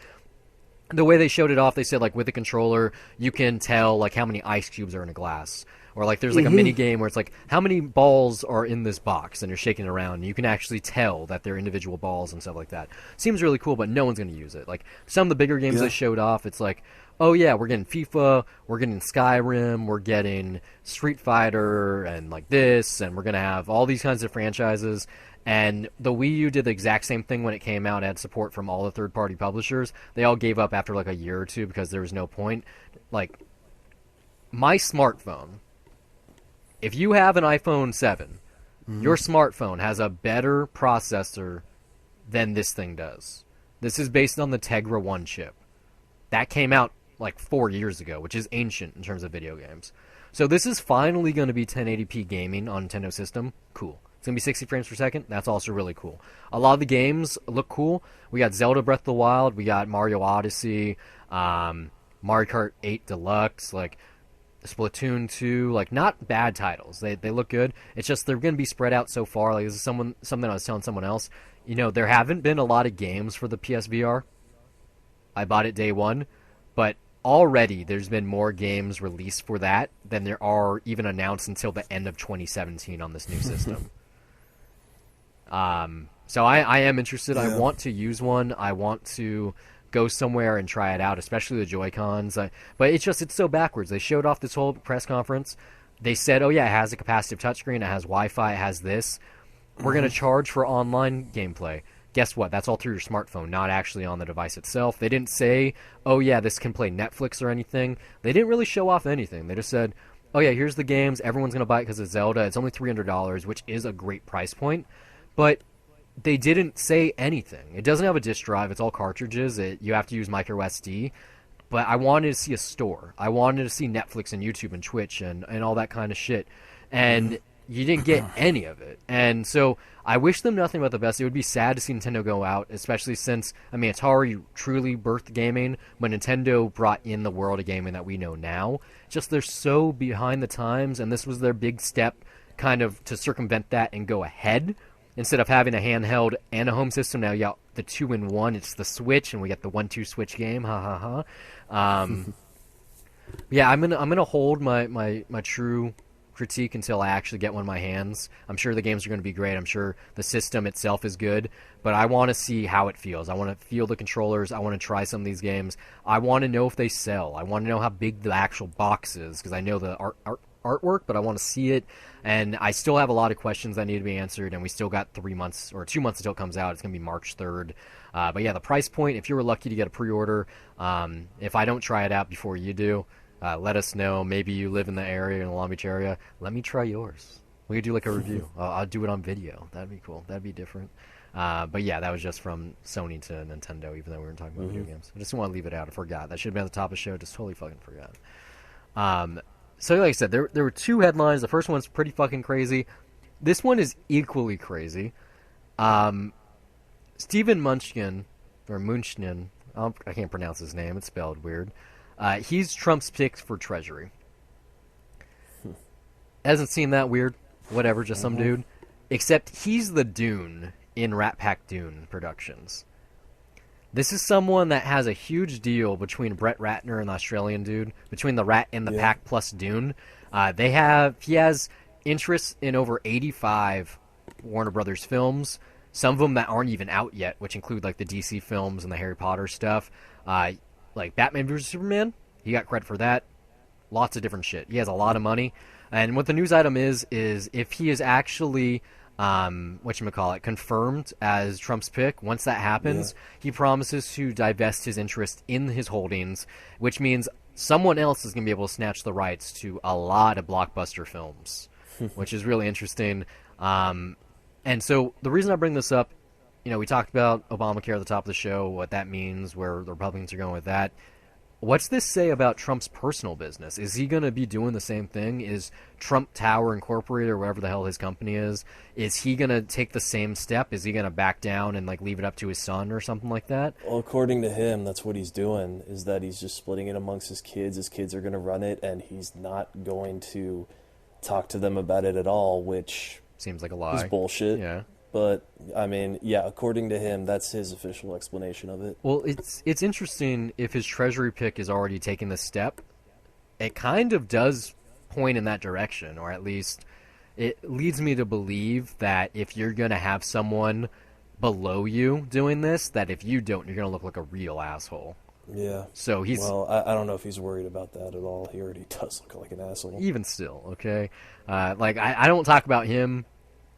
the way they showed it off, they said like with the controller, you can tell like how many ice cubes are in a glass. Or like there's like a mini game where it's like how many balls are in this box, and you're shaking it around, and you can actually tell that they're individual balls and stuff like that. Seems really cool, but no one's going to use it. Like some of the bigger games they showed off, it's like, oh yeah, we're getting FIFA, we're getting Skyrim, we're getting Street Fighter, and like this, and we're going to have all these kinds of franchises. And the Wii U did the exact same thing when it came out. It had support from all the third-party publishers. They all gave up after like a year or two because there was no point. Like, my smartphone, if you have an iPhone 7, your smartphone has a better processor than this thing does. This is based on the Tegra 1 chip. That came out like 4 years ago, which is ancient in terms of video games. So this is finally going to be 1080p gaming on Nintendo system. Cool. It's going to be 60 frames per second. That's also really cool. A lot of the games look cool. We got Zelda Breath of the Wild. We got Mario Odyssey. Mario Kart 8 Deluxe. Like, Splatoon 2, like, not bad titles. They look good. It's just they're going to be spread out so far. Like, this is something I was telling someone else. You know, there haven't been a lot of games for the PSVR. I bought it day one, but already there's been more games released for that than there are even announced until the end of 2017 on this new system. So I am interested. Yeah. I want to use one. I want to go somewhere and try it out, especially the Joy-Cons. But it's so backwards. They showed off this whole press conference. They said, oh yeah, it has a capacitive touchscreen, it has Wi-Fi, it has this. We're going to charge for online gameplay. Guess what? That's all through your smartphone, not actually on the device itself. They didn't say, oh yeah, this can play Netflix or anything. They didn't really show off anything. They just said, oh yeah, here's the games. Everyone's going to buy it because it's Zelda. It's only $300, which is a great price point. But they didn't say anything. It doesn't have a disk drive. It's all cartridges. You have to use micro SD. But I wanted to see a store. I wanted to see Netflix and YouTube and Twitch and all that kind of shit. And you didn't get any of it. And so I wish them nothing but the best. It would be sad to see Nintendo go out, especially since, I mean, Atari truly birthed gaming, but Nintendo brought in the world of gaming that we know now. Just they're so behind the times, and this was their big step kind of to circumvent that and go ahead. Instead of having a handheld and a home system, now you got the 2-in-1. It's the Switch, and we got the 1-2 Switch game. Ha ha ha. Yeah, I'm gonna hold my true critique until I actually get one in my hands. I'm sure the games are going to be great. I'm sure the system itself is good, but I want to see how it feels. I want to feel the controllers. I want to try some of these games. I want to know if they sell. I want to know how big the actual box is, because I know the artwork, but I want to see it. And I still have a lot of questions that need to be answered, and we still got 3 months or 2 months until it comes out. It's going to be March 3rd. But yeah, the price point, if you were lucky to get a pre-order, if I don't try it out before you do, let us know. Maybe you live in the area, in the Long Beach area. Let me try yours. We could do like a review. I'll do it on video. That'd be cool. That'd be different. But yeah, that was just from Sony to Nintendo, even though we were talking about video games. I just didn't want to leave it out. I forgot. That should have been at the top of the show. Just totally fucking forgot. So like I said, there were 2 headlines. The first one's pretty fucking crazy. This one is equally crazy. Stephen Munchkin, or Munchkin, I can't pronounce his name. It's spelled weird. He's Trump's pick for Treasury. Doesn't seem that weird. Whatever, just some dude. Except he's the Dune in Rat Pack Dune Productions. This is someone that has a huge deal between Brett Ratner and the Australian dude, between the Rat and the Pack plus Dune. He has interests in over 85 Warner Brothers films, some of them that aren't even out yet, which include like the DC films and the Harry Potter stuff. Like Batman vs. Superman, he got credit for that. Lots of different shit. He has a lot of money. And what the news item is if he is actually confirmed as Trump's pick, once that happens, he promises to divest his interest in his holdings, which means someone else is going to be able to snatch the rights to a lot of blockbuster films, which is really interesting. And so the reason I bring this up, we talked about Obamacare at the top of the show, what that means, where the Republicans are going with that. What's this say about Trump's personal business? Is he going to be doing the same thing? Is Trump Tower Incorporated, or whatever the hell his company is he going to take the same step? Is he going to back down and leave it up to his son or something like that? Well, according to him, that's what he's doing, is that he's just splitting it amongst his kids. His kids are going to run it, and he's not going to talk to them about it at all, which seems like a lie. Is bullshit. Yeah. But, according to him, that's his official explanation of it. Well, it's interesting if his Treasury pick is already taking this step. It kind of does point in that direction, or at least it leads me to believe that if you're going to have someone below you doing this, that if you don't, you're going to look like a real asshole. Yeah. So he's... Well, I don't know if he's worried about that at all. He already does look like an asshole. Even still, okay? I don't talk about him...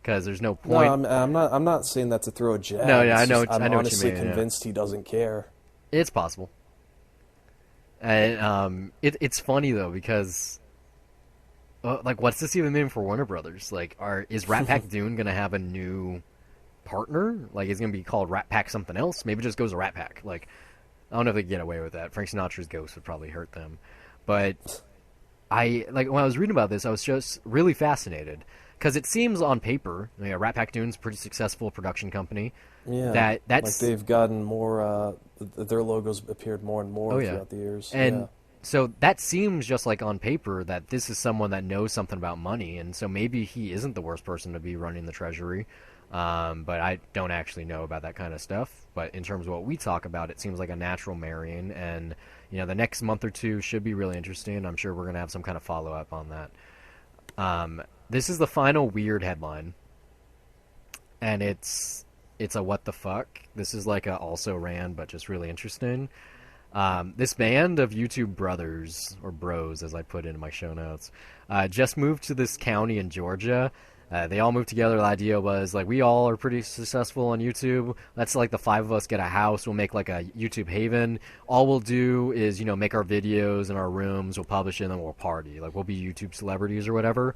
because there's no point. No, I'm not saying that to throw a jab. No, yeah, I know. I'm honestly what you mean, convinced he doesn't care. It's possible. And it's funny though because, what's this even mean for Warner Brothers? Is Rat Pack Dune gonna have a new partner? Is it gonna be called Rat Pack something else? Maybe it just goes to Rat Pack. I don't know if they can get away with that. Frank Sinatra's ghost would probably hurt them. But when I was reading about this, I was just really fascinated. Because it seems on paper, Rat Pack Dune's a pretty successful production company. Yeah, that's they've gotten more. Their logos appeared more and more throughout the years. And so that seems just like on paper that this is someone that knows something about money, and so maybe he isn't the worst person to be running the Treasury. But I don't actually know about that kind of stuff. But in terms of what we talk about, it seems like a natural marrying, and the next month or two should be really interesting. I'm sure we're going to have some kind of follow up on that. This is the final weird headline, and it's a what the fuck. This is like a also ran, but just really interesting. This band of YouTube brothers, or bros as I put in my show notes, just moved to this county in Georgia. They all moved together. The idea was we all are pretty successful on YouTube. Let's the 5 of us get a house. We'll make a YouTube haven. All we'll do is make our videos in our rooms. We'll publish it, and then we'll party. We'll be YouTube celebrities or whatever.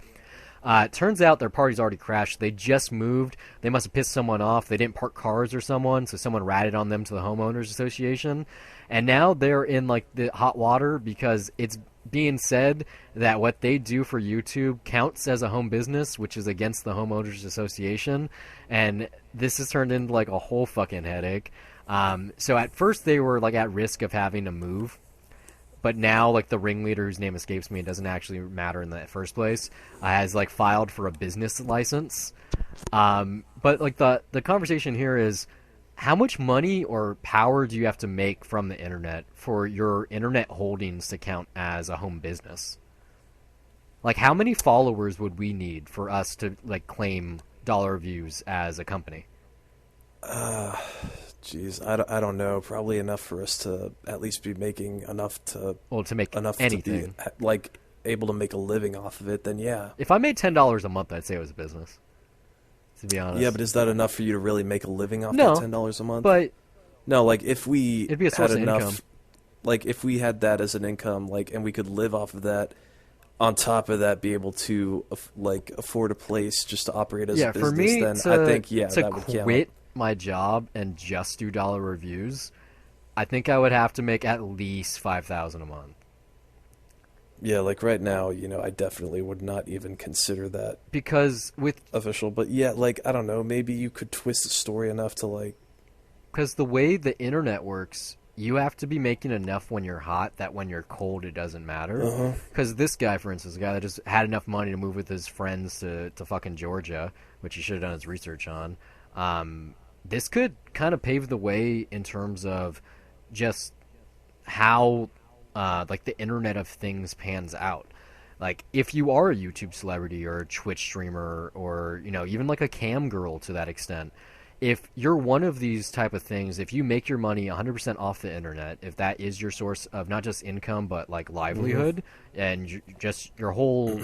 Turns out their party's already crashed. They just moved. They must have pissed someone off. They didn't park cars or someone, so someone ratted on them to the homeowners association. And now they're in the hot water because it's being said that what they do for YouTube counts as a home business, which is against the homeowners association. And this has turned into a whole fucking headache. So at first they were at risk of having to move. But now, the ringleader, whose name escapes me, it doesn't actually matter in the first place, has filed for a business license. But the conversation here is, how much money or power do you have to make from the internet for your internet holdings to count as a home business? How many followers would we need for us to claim dollar views as a company? Jeez, I don't know. Probably enough for us to at least be making enough to make enough anything, to be, able to make a living off of it. Then yeah. If I made $10 a month, I'd say it was a business. To be honest. Yeah, but is that enough for you to really make a living off that $10 a month? But no, if we it'd be a source had enough, of income. If we had that as an income, and we could live off of that. On top of that, be able to afford a place just to operate as a business. For me, then I think that would count. Quit my job and just do dollar reviews, I think I would have to make at least $5,000 a month. Yeah, right now, I definitely would not even consider that because with official. But yeah, I don't know, maybe you could twist the story enough to because the way the internet works, you have to be making enough when you're hot that when you're cold it doesn't matter. Because this guy, for instance, a guy that just had enough money to move with his friends to fucking Georgia, which he should have done his research on, this could kind of pave the way in terms of just how like the Internet of Things pans out. Like, if you are a YouTube celebrity or a Twitch streamer or, you know, even like a cam girl to that extent, if you're one of these type of things, if you make your money 100% off the internet, if that is your source of not just income but like livelihood and just your whole,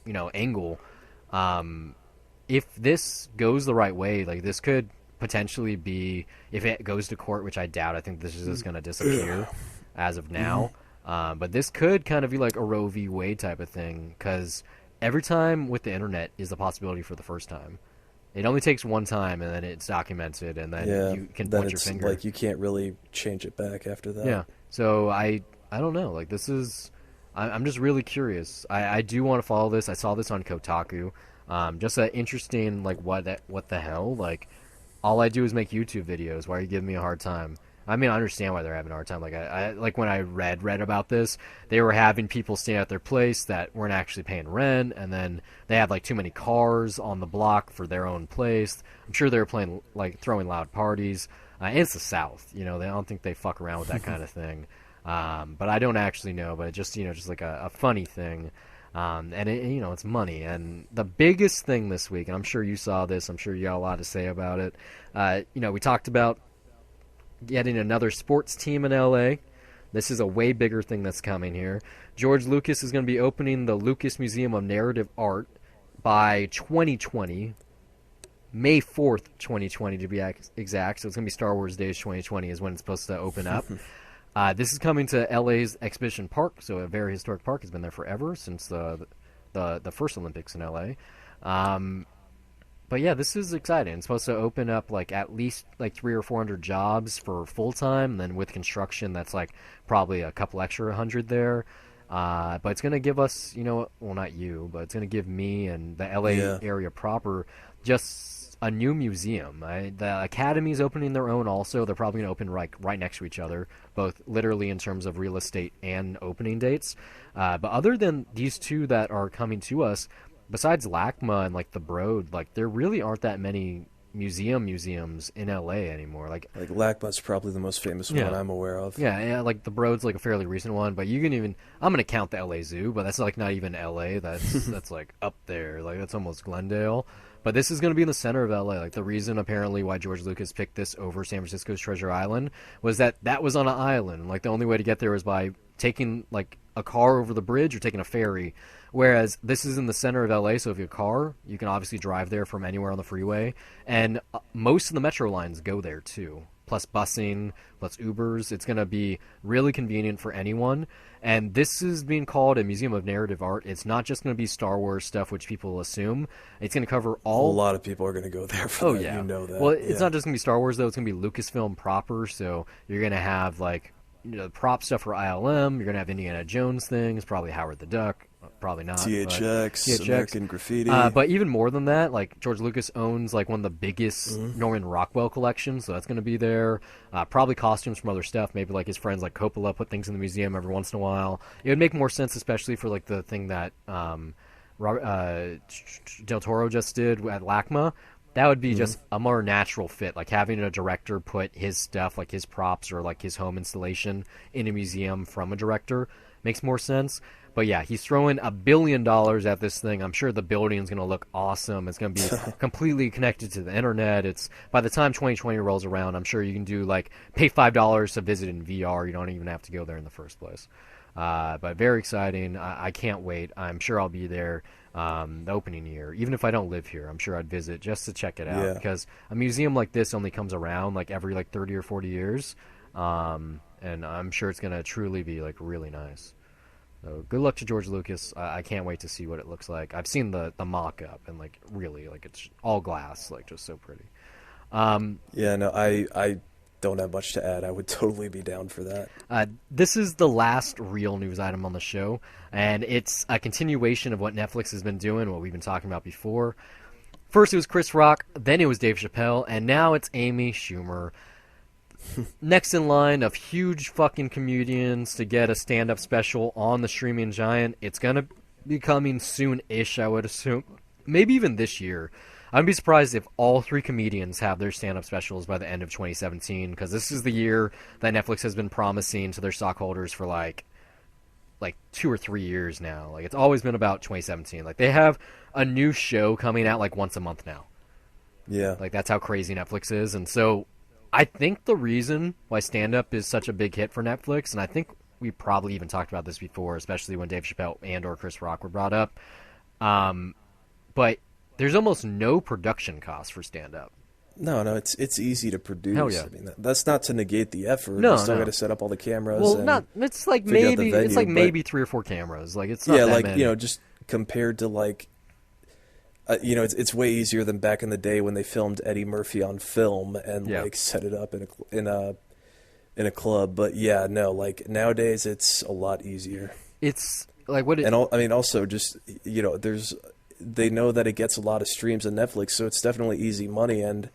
you know, angle, if this goes the right way, like this could potentially be, if it goes to court, which I doubt, I think this is just going to disappear as of now. But this could kind of be like a Roe v. Wade type of thing, because every time with the internet is a possibility for the first time. It only takes one time, and then it's documented, and then you can point your finger. Like, you can't really change it back after that. Yeah. So I don't know. Like, this is, I'm just really curious. I do want to follow this. I saw this on Kotaku. Just an interesting, like, what the hell? Like, all I do is make YouTube videos. Why are you giving me a hard time? I mean, I understand why they're having a hard time. Like, I like when I read about this, they were having people stay at their place that weren't actually paying rent, and then they had like too many cars on the block for their own place. I'm sure they were throwing loud parties. And it's the South, you know. I don't think they fuck around with that kind of thing. But I don't actually know. But it just, you know, just like a funny thing. And it, you know, it's money. And the biggest thing this week, and I'm sure you saw this. I'm sure you got a lot to say about it. You know, we talked about getting another sports team in LA. This is a way bigger thing that's coming here. George Lucas is going to be opening the Lucas Museum of Narrative Art by 2020. May 4th, 2020 to be exact. So it's going to be Star Wars Days 2020 is when it's supposed to open up. This is coming to LA's Exhibition Park, so a very historic park. Has been there forever since the first Olympics in LA. But yeah, this is exciting. It's supposed to open up like at least like 300 or 400 jobs for full time. And then with construction, that's like probably a couple extra 100 there. But it's going to give us, you know, well, not you, but it's going to give me and the LA area proper just a new museum. The Academy's opening their own also. They're probably going to open right next to each other, both literally in terms of real estate and opening dates. But other than these two that are coming to us, besides LACMA and like the Broad, like there really aren't that many museums in LA anymore. Like LACMA's probably the most famous one I'm aware of. Yeah, like the Broad's like a fairly recent one, but you can even, I'm gonna count the LA Zoo, but that's like not even LA. That's like up there. Like that's almost Glendale. But this is going to be in the center of LA. Like the reason apparently why George Lucas picked this over San Francisco's Treasure Island was that was on an island. Like the only way to get there was by taking like a car over the bridge or taking a ferry. Whereas this is in the center of LA, so if you have a car, you can obviously drive there from anywhere on the freeway. And most of the metro lines go there too. Plus busing, plus Ubers. It's going to be really convenient for anyone. And this is being called a Museum of Narrative Art. It's not just going to be Star Wars stuff, which people assume. It's going to cover all... A lot of people are going to go there for that. Yeah. You know that. Well, it's not just going to be Star Wars, though. It's going to be Lucasfilm proper. So you're going to have, like, you know, prop stuff for ILM. You're going to have Indiana Jones things, probably Howard the Duck. Probably not. THX, American Graffiti. But even more than that, like George Lucas owns like one of the biggest Norman Rockwell collections, so that's going to be there. Probably costumes from other stuff. Maybe like his friends like Coppola put things in the museum every once in a while. It would make more sense, especially for like the thing that Del Toro just did at LACMA. That would be just a more natural fit, like having a director put his stuff, like his props or like his home installation in a museum from a director. Makes more sense. But yeah, he's throwing $1 billion at this thing. I'm sure the building's going to look awesome. It's going to be completely connected to the internet. It's by the time 2020 rolls around, I'm sure you can do like pay $5 to visit in VR. You don't even have to go there in the first place. But very exciting. I can't wait. I'm sure I'll be there the opening year. Even if I don't live here, I'm sure I'd visit just to check it out. Because a museum like this only comes around like every like 30 or 40 years. And I'm sure it's going to truly be like really nice. So good luck to George Lucas. I can't wait to see what it looks like. I've seen the mock-up, and like really, like it's all glass, like just so pretty. I don't have much to add. I would totally be down for that. This is the last real news item on the show, and it's a continuation of what Netflix has been doing, what we've been talking about before. First it was Chris Rock, then it was Dave Chappelle, and now it's Amy Schumer. next in line of huge fucking comedians to get a stand-up special on the streaming giant. It's gonna be coming soon-ish, I would assume. Maybe even this year. I'd be surprised if all 3 comedians have their stand-up specials by the end of 2017, because this is the year that Netflix has been promising to their stockholders for like 2 or 3 years now. Like, it's always been about 2017. Like, they have a new show coming out like once a month now. Yeah. Like, that's how crazy Netflix is. And so I think the reason why stand-up is such a big hit for Netflix, and I think we probably even talked about this before, especially when Dave Chappelle and or Chris Rock were brought up, but there's almost no production cost for stand-up. No, it's easy to produce. Hell yeah. I mean, that's not to negate the effort. No, you still no. got to set up all the cameras. Well, and not. It's like figure out the maybe venue, it's like but- maybe 3 or 4 cameras. Like, it's not yeah, that like many. just compared to like, it's way easier than back in the day when they filmed Eddie Murphy on film and Yeah. like set it up in a club. But yeah, no, like nowadays it's a lot easier. It's like what it. And also just they know that it gets a lot of streams on Netflix, so it's definitely easy money. And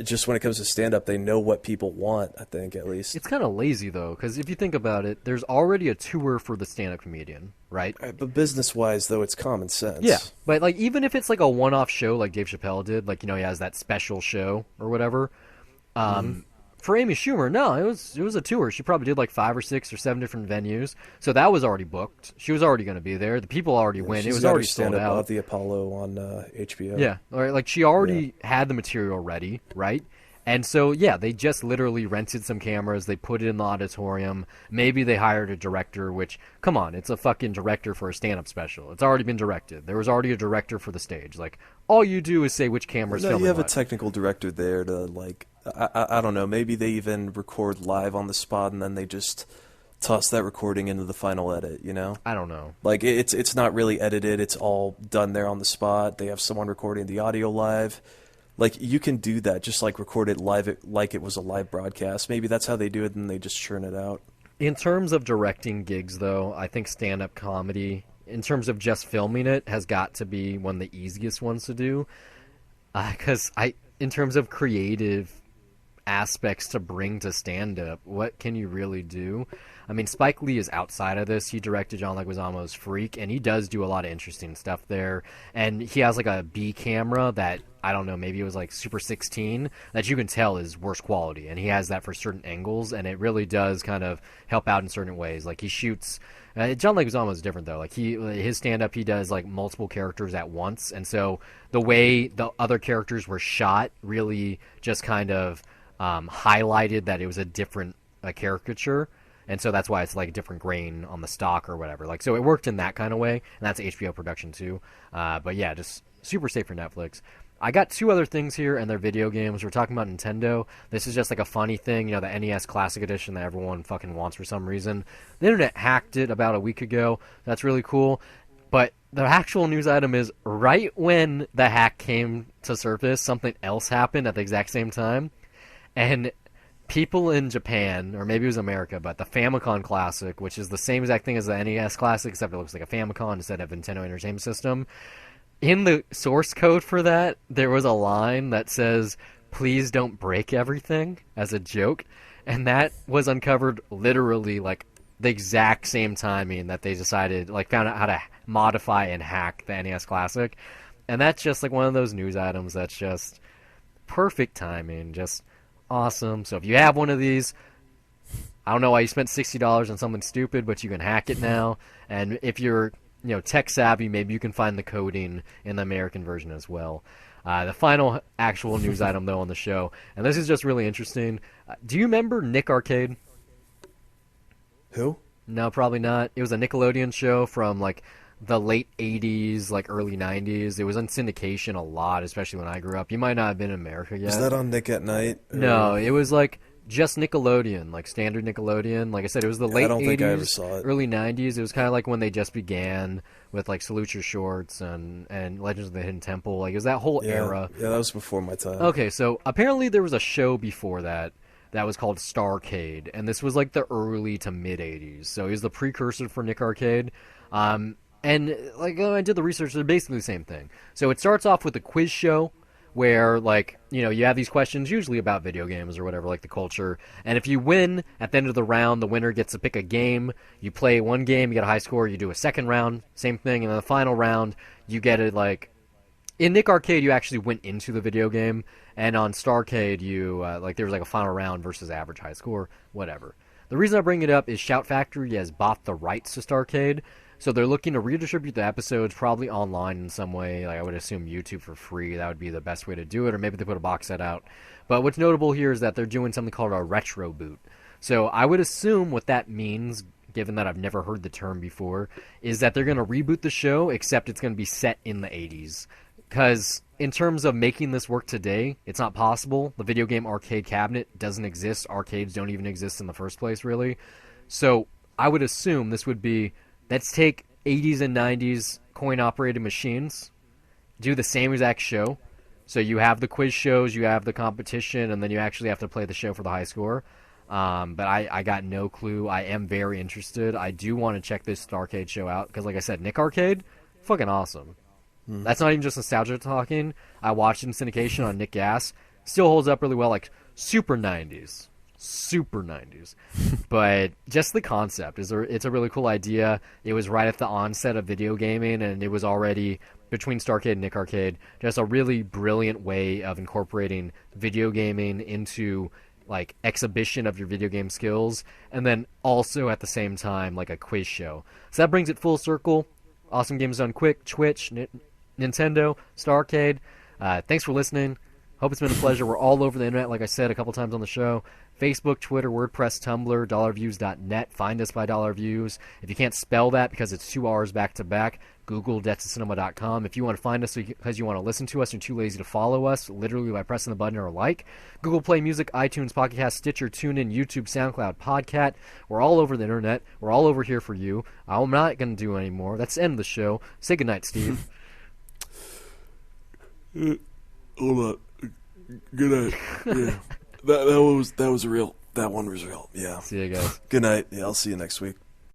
just when it comes to stand-up, they know what people want, I think, at least. It's kind of lazy though, because if you think about it, there's already a tour for the stand-up comedian, right? But business-wise, though, it's common sense. Yeah, but like even if it's like a one-off show, like Dave Chappelle did, like he has that special show or whatever. For Amy Schumer, no, it was a tour. She probably did like 5 or 6 or 7 different venues, so that was already booked. She was already going to be there. The people already went. It was already sold stand-up out. at the Apollo on HBO. Yeah, or like she already had the material ready, right? And so yeah, they just literally rented some cameras. They put it in the auditorium. Maybe they hired a director. Which, come on, it's a fucking director for a stand-up special. It's already been directed. There was already a director for the stage. Like, all you do is say which camera's No, filming you have what. a technical director there to like. I don't know. Maybe they even record live on the spot and then they just toss that recording into the final edit. I don't know. Like it's not really edited. It's all done there on the spot. They have someone recording the audio live. Like, you can do that, just like record it live like it was a live broadcast. Maybe that's how they do it, and they just churn it out. In terms of directing gigs, though, I think stand-up comedy, in terms of just filming it, has got to be one of the easiest ones to do. Because in terms of creative aspects to bring to stand-up, what can you really do? I mean, Spike Lee is outside of this. He directed John Leguizamo's Freak, and he does do a lot of interesting stuff there. And he has like a B camera that, I don't know, maybe it was like Super 16, that you can tell is worse quality. And he has that for certain angles, and it really does kind of help out in certain ways. Like, he shoots... John Leguizamo is different, though. Like, his stand-up, he does like multiple characters at once. And so the way the other characters were shot really just kind of highlighted that it was a different caricature. And so that's why it's like a different grain on the stock or whatever. Like, so it worked in that kind of way, and that's HBO production too. But yeah, just super safe for Netflix. I got 2 other things here, and they're video games. We're talking about Nintendo. This is just like a funny thing, the NES Classic Edition that everyone fucking wants for some reason. The internet hacked it about a week ago. That's really cool. But the actual news item is, right when the hack came to surface, something else happened at the exact same time. And people in Japan, or maybe it was America, but the Famicom Classic, which is the same exact thing as the NES Classic, except it looks like a Famicom instead of Nintendo Entertainment System. In the source code for that, there was a line that says, "Please don't break everything," as a joke. And that was uncovered literally like the exact same timing that they decided, like, found out how to modify and hack the NES Classic. And that's just like one of those news items that's just perfect timing, just awesome. So if you have one of these, I don't know why you spent $60 on something stupid, but you can hack it now. And if you're tech savvy, maybe you can find the coding in the American version as well. The final actual news item, though, on the show, and this is just really interesting. Do you remember Nick Arcade? Who? No, probably not. It was a Nickelodeon show from like the late 80s, like early 90s. It was on syndication a lot, especially when I grew up. You might not have been in America yet. Is that on Nick at Night? No, it was like just Nickelodeon, like standard Nickelodeon. Like I said, it was the late 80s, think I ever saw it. early 90s. It was kind of like when they just began with like Salute Your Shorts and Legends of the Hidden Temple. Like, it was that whole era. Yeah, that was before my time. Okay, so apparently there was a show before that was called Starcade, and this was like the early to mid 80s. So he was the precursor for Nick Arcade. And like when I did the research, they're basically the same thing. So it starts off with a quiz show where, like, you know, you have these questions usually about video games or whatever, like the culture, and if you win at the end of the round, the winner gets to pick a game. You play one game, you get a high score, you do a second round, same thing, and then the final round, you get it, like, in Nick Arcade, you actually went into the video game, and on Starcade, you, like, there was, like, a final round versus average high score, whatever. The reason I bring it up is Shout Factory has bought the rights to Starcade, so they're looking to redistribute the episodes probably online in some way. Like, I would assume YouTube for free. That would be the best way to do it, or maybe they put a box set out. But what's notable here is that they're doing something called a retro boot. So I would assume what that means, given that I've never heard the term before, is that they're going to reboot the show, except it's going to be set in the 80s. Because in terms of making this work today, it's not possible. The video game arcade cabinet doesn't exist. Arcades don't even exist in the first place, really. So I would assume this would be, let's take 80s and 90s coin-operated machines, do the same exact show. So you have the quiz shows, you have the competition, and then you actually have to play the show for the high score. But I got no clue. I am very interested. I do want to check this Starcade show out, because like I said, Nick Arcade, fucking awesome. That's not even just nostalgia talking. I watched it in syndication on Nick Gas. Still holds up really well, like super 90s. Super 90s. But just the concept, it's a really cool idea. It was right at the onset of video gaming, and it was already, between Starcade and Nick Arcade, just a really brilliant way of incorporating video gaming into, like, exhibition of your video game skills, and then also at the same time, like, a quiz show. So that brings it full circle. Awesome Games Done Quick, Twitch, Nintendo, Starcade. Thanks for listening. Hope it's been a pleasure. We're all over the internet, like I said a couple times on the show. Facebook, Twitter, WordPress, Tumblr, dollarviews.net. Find us by Dollar Views. If you can't spell that because it's 2 hours back to back, Google debtsofcinema.com. If you want to find us because you want to listen to us and you're too lazy to follow us, literally by pressing the button or like, Google Play Music, iTunes, Pocket Cast, Stitcher, TuneIn, YouTube, SoundCloud, Podcat. We're all over the internet. We're all over here for you. I'm not going to do any more. That's the end of the show. Say goodnight, Steve. Hold on. Good night. Yeah. That was real. That one was real. Yeah. See you guys. Good night. Yeah, I'll see you next week.